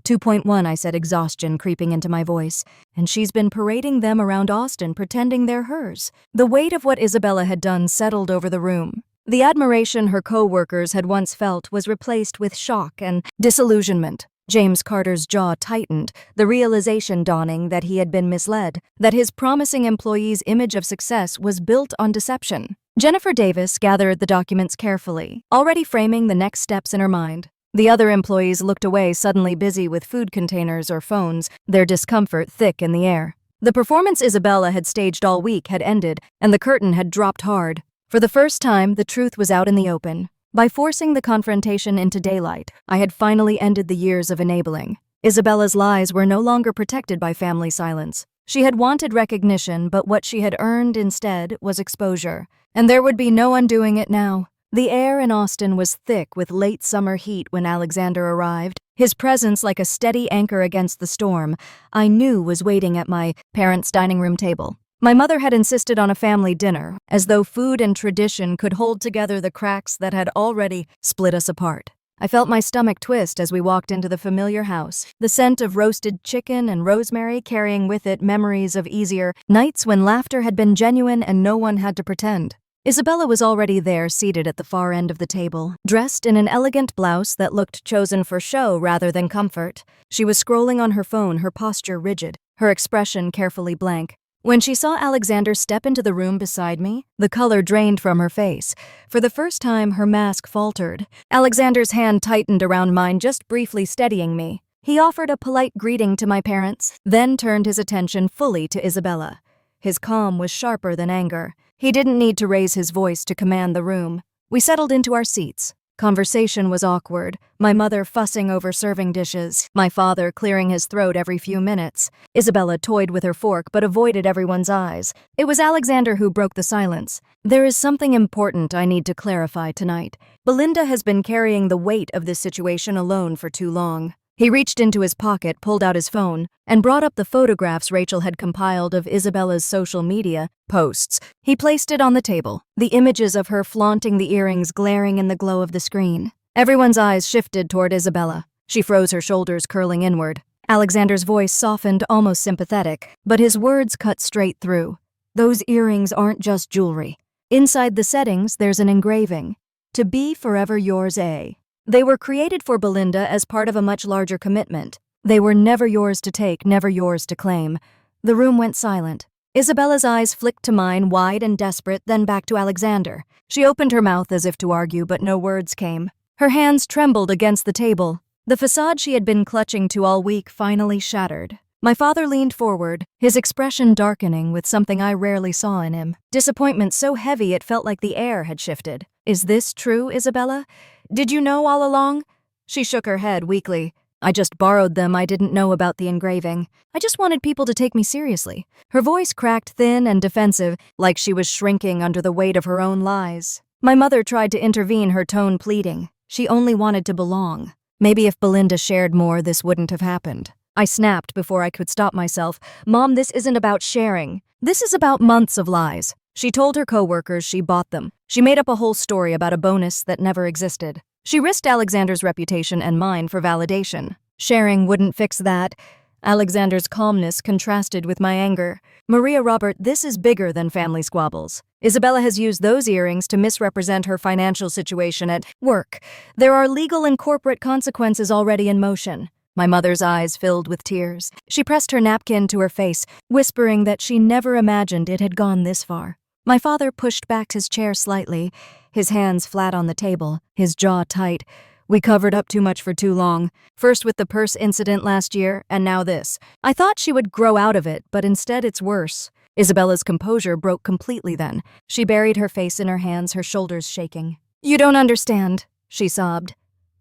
[SPEAKER 1] 2.1, I said, exhaustion creeping into my voice. "And she's been parading them around Austin, pretending they're hers." The weight of what Isabella had done settled over the room. The admiration her co-workers had once felt was replaced with shock and disillusionment. James Carter's jaw tightened, the realization dawning that he had been misled, that his promising employee's image of success was built on deception. Jennifer Davis gathered the documents carefully, already framing the next steps in her mind. The other employees looked away, suddenly busy with food containers or phones, their discomfort thick in the air. The performance Isabella had staged all week had ended, and the curtain had dropped hard. For the first time, the truth was out in the open. By forcing the confrontation into daylight, I had finally ended the years of enabling. Isabella's lies were no longer protected by family silence. She had wanted recognition, but what she had earned instead was exposure. And there would be no undoing it now. The air in Austin was thick with late summer heat when Alexander arrived. His presence, like a steady anchor against the storm, I knew was waiting at my parents' dining room table. My mother had insisted on a family dinner, as though food and tradition could hold together the cracks that had already split us apart. I felt my stomach twist as we walked into the familiar house, the scent of roasted chicken and rosemary carrying with it memories of easier nights when laughter had been genuine and no one had to pretend. Isabella was already there, seated at the far end of the table, dressed in an elegant blouse that looked chosen for show rather than comfort. She was scrolling on her phone, her posture rigid, her expression carefully blank. When she saw Alexander step into the room beside me, the color drained from her face. For the first time, her mask faltered. Alexander's hand tightened around mine, just briefly steadying me. He offered a polite greeting to my parents, then turned his attention fully to Isabella. His calm was sharper than anger. He didn't need to raise his voice to command the room. We settled into our seats. Conversation was awkward, my mother fussing over serving dishes, my father clearing his throat every few minutes. Isabella toyed with her fork but avoided everyone's eyes. It was Alexander who broke the silence. There is something important I need to clarify tonight. Belinda has been carrying the weight of this situation alone for too long. He reached into his pocket, pulled out his phone, and brought up the photographs Rachel had compiled of Isabella's social media posts. He placed it on the table, the images of her flaunting the earrings glaring in the glow of the screen. Everyone's eyes shifted toward Isabella. She froze, her shoulders curling inward. Alexander's voice softened, almost sympathetic, but his words cut straight through. Those earrings aren't just jewelry. Inside the settings, there's an engraving. To be forever yours, A. They were created for Belinda as part of a much larger commitment. They were never yours to take, never yours to claim. The room went silent. Isabella's eyes flicked to mine, wide and desperate, then back to Alexander. She opened her mouth as if to argue, but no words came. Her hands trembled against the table. The facade she had been clutching to all week finally shattered. My father leaned forward, his expression darkening with something I rarely saw in him. Disappointment so heavy it felt like the air had shifted. Is this true, Isabella? Did you know all along? She shook her head weakly. I just borrowed them. I didn't know about the engraving. I just wanted people to take me seriously. Her voice cracked thin and defensive, like she was shrinking under the weight of her own lies. My mother tried to intervene, her tone pleading. She only wanted to belong. Maybe if Belinda shared more, this wouldn't have happened. I snapped before I could stop myself. Mom, this isn't about sharing. This is about months of lies. She told her coworkers she bought them. She made up a whole story about a bonus that never existed. She risked Alexander's reputation and mine for validation. Sharing wouldn't fix that. Alexander's calmness contrasted with my anger. Maria Robert, this is bigger than family squabbles. Isabella has used those earrings to misrepresent her financial situation at work. There are legal and corporate consequences already in motion. My mother's eyes filled with tears. She pressed her napkin to her face, whispering that she never imagined it had gone this far. My father pushed back his chair slightly, his hands flat on the table, his jaw tight. We covered up too much for too long, first with the purse incident last year, and now this. I thought she would grow out of it, but instead it's worse. Isabella's composure broke completely then. She buried her face in her hands, her shoulders shaking. You don't understand, she sobbed.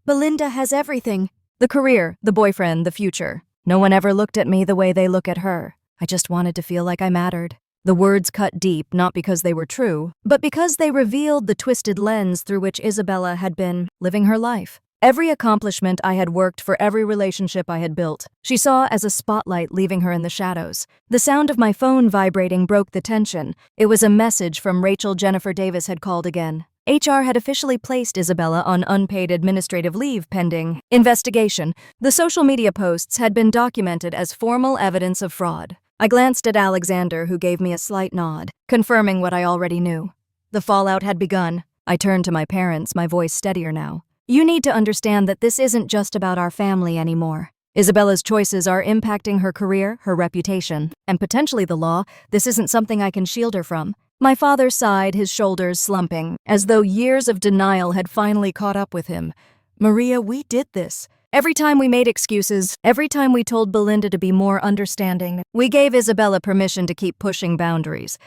[SPEAKER 1] Belinda has everything. The career, the boyfriend, the future. No one ever looked at me the way they look at her. I just wanted to feel like I mattered. The words cut deep, not because they were true, but because they revealed the twisted lens through which Isabella had been living her life. Every accomplishment I had worked for, every relationship I had built, she saw as a spotlight leaving her in the shadows. The sound of my phone vibrating broke the tension. It was a message from Rachel. Jennifer Davis had called again. HR had officially placed Isabella on unpaid administrative leave pending investigation. The social media posts had been documented as formal evidence of fraud. I glanced at Alexander, who gave me a slight nod, confirming what I already knew. The fallout had begun. I turned to my parents, my voice steadier now. You need to understand that this isn't just about our family anymore. Isabella's choices are impacting her career, her reputation, and potentially the law. This isn't something I can shield her from. My father sighed, his shoulders slumping, as though years of denial had finally caught up with him. Maria, we did this. Every time we made excuses, every time we told Belinda to be more understanding, we gave Isabella permission to keep pushing boundaries.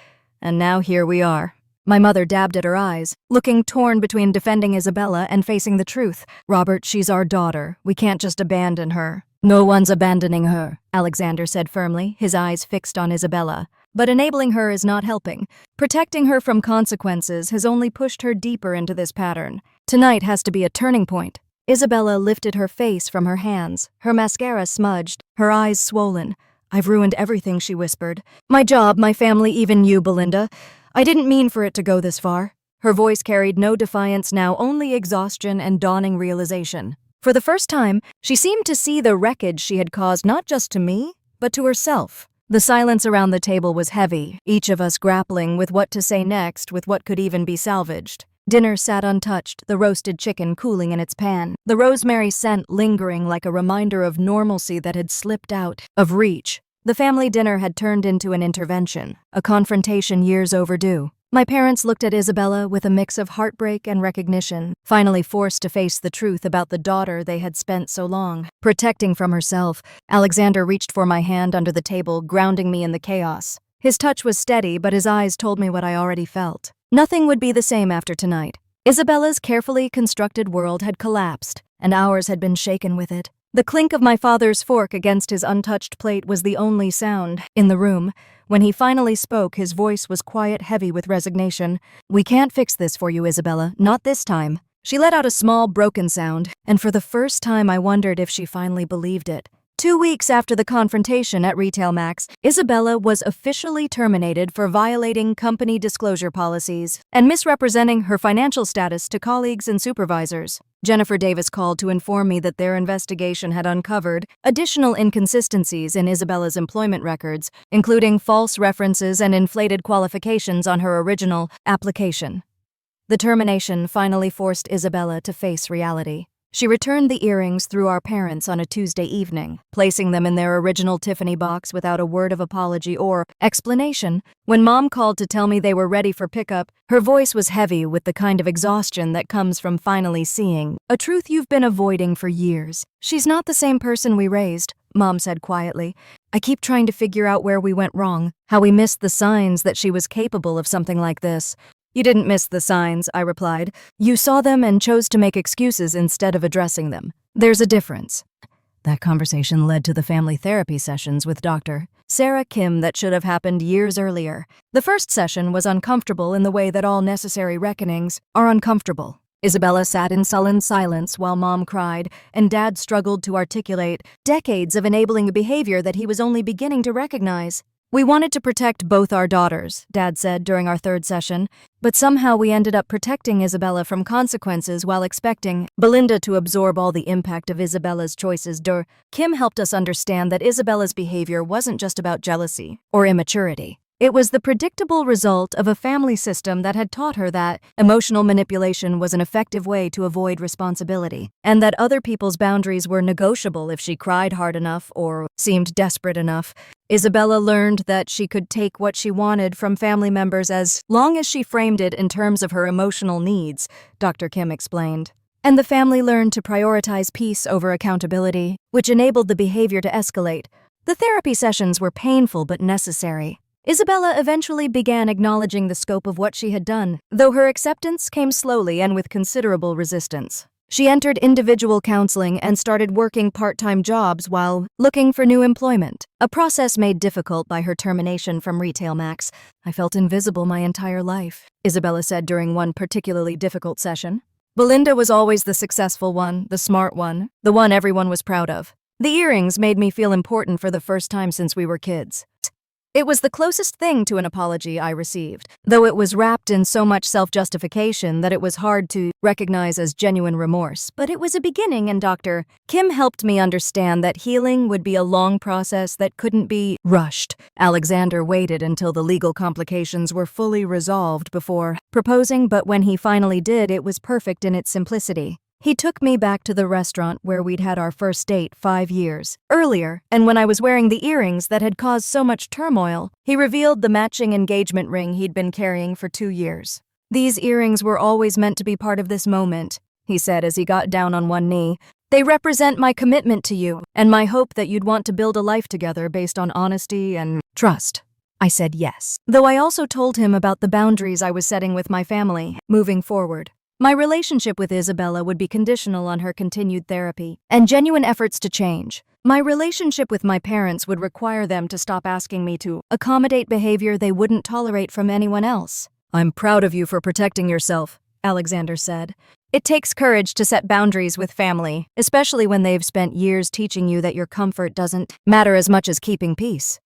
[SPEAKER 1] And now here we are. My mother dabbed at her eyes, looking torn between defending Isabella and facing the truth. Robert, she's our daughter. We can't just abandon her. No one's abandoning her, Alexander said firmly, his eyes fixed on Isabella. But enabling her is not helping. Protecting her from consequences has only pushed her deeper into this pattern. Tonight has to be a turning point. Isabella lifted her face from her hands, her mascara smudged, her eyes swollen. "I've ruined everything," she whispered. "My job, my family, even you, Belinda. I didn't mean for it to go this far." Her voice carried no defiance now, only exhaustion and dawning realization. For the first time, she seemed to see the wreckage she had caused not just to me, but to herself. The silence around the table was heavy, each of us grappling with what to say next, with what could even be salvaged. Dinner sat untouched, the roasted chicken cooling in its pan, the rosemary scent lingering like a reminder of normalcy that had slipped out of reach. The family dinner had turned into an intervention, a confrontation years overdue. My parents looked at Isabella with a mix of heartbreak and recognition, finally forced to face the truth about the daughter they had spent so long protecting from herself. Alexander reached for my hand under the table, grounding me in the chaos. His touch was steady, but his eyes told me what I already felt. Nothing would be the same after tonight. Isabella's carefully constructed world had collapsed, and ours had been shaken with it. The clink of my father's fork against his untouched plate was the only sound in the room. When he finally spoke, his voice was quiet, heavy with resignation. "We can't fix this for you, Isabella, not this time." She let out a small, broken sound, and for the first time I wondered if she finally believed it. 2 weeks after the confrontation at Retail Max, Isabella was officially terminated for violating company disclosure policies and misrepresenting her financial status to colleagues and supervisors. Jennifer Davis called to inform me that their investigation had uncovered additional inconsistencies in Isabella's employment records, including false references and inflated qualifications on her original application. The termination finally forced Isabella to face reality. She returned the earrings through our parents on a Tuesday evening, placing them in their original Tiffany box without a word of apology or explanation. When Mom called to tell me they were ready for pickup, her voice was heavy with the kind of exhaustion that comes from finally seeing a truth you've been avoiding for years. "She's not the same person we raised," Mom said quietly. "I keep trying to figure out where we went wrong, how we missed the signs that she was capable of something like this." "You didn't miss the signs," I replied. "You saw them and chose to make excuses instead of addressing them. There's a difference." That conversation led to the family therapy sessions with Dr. Sarah Kim that should have happened years earlier. The first session was uncomfortable in the way that all necessary reckonings are uncomfortable. Isabella sat in sullen silence while Mom cried, and Dad struggled to articulate decades of enabling a behavior that he was only beginning to recognize. "We wanted to protect both our daughters," Dad said during our third session, "but somehow we ended up protecting Isabella from consequences while expecting Belinda to absorb all the impact of Isabella's choices." Kim helped us understand that Isabella's behavior wasn't just about jealousy or immaturity. It was the predictable result of a family system that had taught her that emotional manipulation was an effective way to avoid responsibility, and that other people's boundaries were negotiable if she cried hard enough or seemed desperate enough. Isabella learned that she could take what she wanted from family members as long as she framed it in terms of her emotional needs, Dr. Kim explained. And the family learned to prioritize peace over accountability, which enabled the behavior to escalate. The therapy sessions were painful but necessary. Isabella eventually began acknowledging the scope of what she had done, though her acceptance came slowly and with considerable resistance. She entered individual counseling and started working part-time jobs while looking for new employment, a process made difficult by her termination from Retail Max. "I felt invisible my entire life," Isabella said during one particularly difficult session. "Belinda was always the successful one, the smart one, the one everyone was proud of. The earrings made me feel important for the first time since we were kids." It was the closest thing to an apology I received, though it was wrapped in so much self-justification that it was hard to recognize as genuine remorse. But it was a beginning, and Dr. Kim helped me understand that healing would be a long process that couldn't be rushed. Alexander waited until the legal complications were fully resolved before proposing, but when he finally did, it was perfect in its simplicity. He took me back to the restaurant where we'd had our first date 5 years earlier, and when I was wearing the earrings that had caused so much turmoil, he revealed the matching engagement ring he'd been carrying for 2 years. "These earrings were always meant to be part of this moment," he said as he got down on one knee. "They represent my commitment to you, and my hope that you'd want to build a life together based on honesty and trust." I said yes, though I also told him about the boundaries I was setting with my family moving forward. My relationship with Isabella would be conditional on her continued therapy and genuine efforts to change. My relationship with my parents would require them to stop asking me to accommodate behavior they wouldn't tolerate from anyone else. I'm proud of you for protecting yourself, Alexander said. It takes courage to set boundaries with family, especially when they've spent years teaching you that your comfort doesn't matter as much as keeping peace.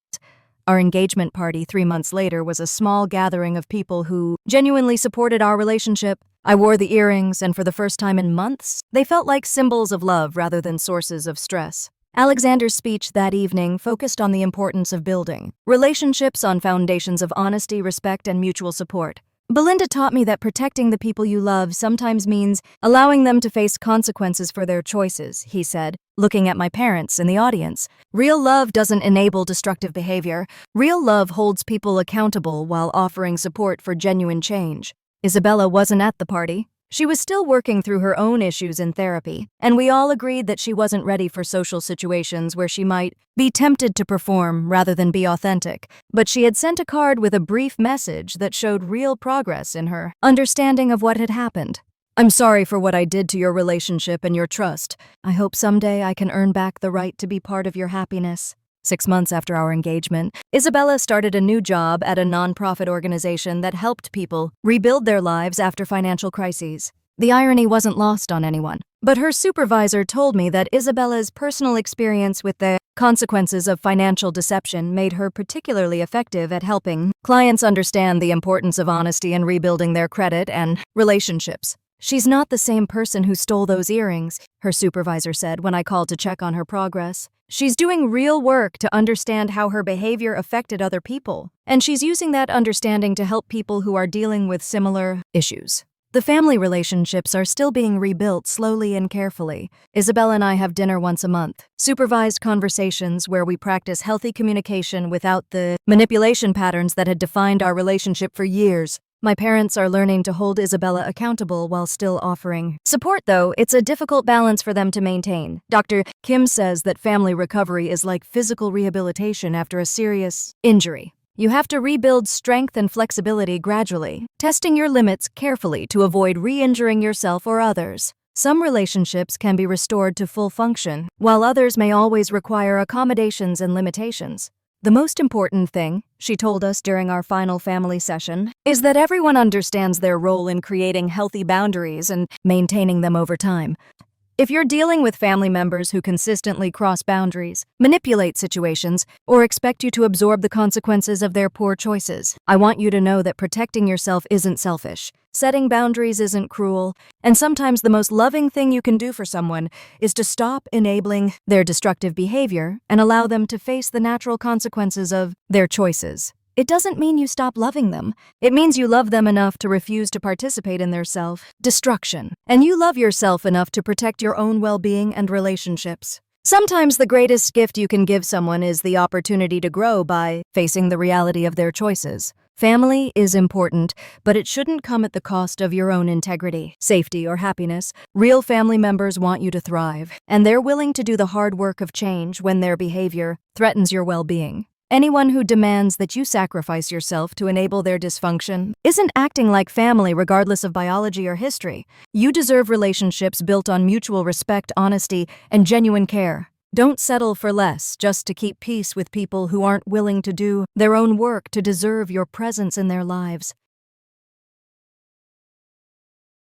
[SPEAKER 1] Our engagement party 3 months later was a small gathering of people who genuinely supported our relationship. I wore the earrings, and for the first time in months, they felt like symbols of love rather than sources of stress. Alexander's speech that evening focused on the importance of building relationships on foundations of honesty, respect, and mutual support. Belinda taught me that protecting the people you love sometimes means allowing them to face consequences for their choices, he said, looking at my parents in the audience. Real love doesn't enable destructive behavior. Real love holds people accountable while offering support for genuine change. Isabella wasn't at the party. She was still working through her own issues in therapy, and we all agreed that she wasn't ready for social situations where she might be tempted to perform rather than be authentic. But she had sent a card with a brief message that showed real progress in her understanding of what had happened. I'm sorry for what I did to your relationship and your trust. I hope someday I can earn back the right to be part of your happiness. 6 months after our engagement, Isabella started a new job at a nonprofit organization that helped people rebuild their lives after financial crises. The irony wasn't lost on anyone, but her supervisor told me that Isabella's personal experience with the consequences of financial deception made her particularly effective at helping clients understand the importance of honesty in rebuilding their credit and relationships. She's not the same person who stole those earrings, her supervisor said when I called to check on her progress. She's doing real work to understand how her behavior affected other people, and she's using that understanding to help people who are dealing with similar issues. The family relationships are still being rebuilt slowly and carefully. Isabella and I have dinner once a month, supervised conversations where we practice healthy communication without the manipulation patterns that had defined our relationship for years. My parents are learning to hold Isabella accountable while still offering support, though it's a difficult balance for them to maintain. Dr. Kim says that family recovery is like physical rehabilitation after a serious injury. You have to rebuild strength and flexibility gradually, testing your limits carefully to avoid re-injuring yourself or others. Some relationships can be restored to full function, while others may always require accommodations and limitations. The most important thing, she told us during our final family session, is that everyone understands their role in creating healthy boundaries and maintaining them over time. If you're dealing with family members who consistently cross boundaries, manipulate situations, or expect you to absorb the consequences of their poor choices, I want you to know that protecting yourself isn't selfish. Setting boundaries isn't cruel, and sometimes the most loving thing you can do for someone is to stop enabling their destructive behavior and allow them to face the natural consequences of their choices. It doesn't mean you stop loving them. It means you love them enough to refuse to participate in their self-destruction, and you love yourself enough to protect your own well-being and relationships. Sometimes the greatest gift you can give someone is the opportunity to grow by facing the reality of their choices. Family is important, but it shouldn't come at the cost of your own integrity, safety, or happiness. Real family members want you to thrive, and they're willing to do the hard work of change when their behavior threatens your well-being. Anyone who demands that you sacrifice yourself to enable their dysfunction isn't acting like family regardless of biology or history. You deserve relationships built on mutual respect, honesty, and genuine care. Don't settle for less just to keep peace with people who aren't willing to do their own work to deserve your presence in their lives.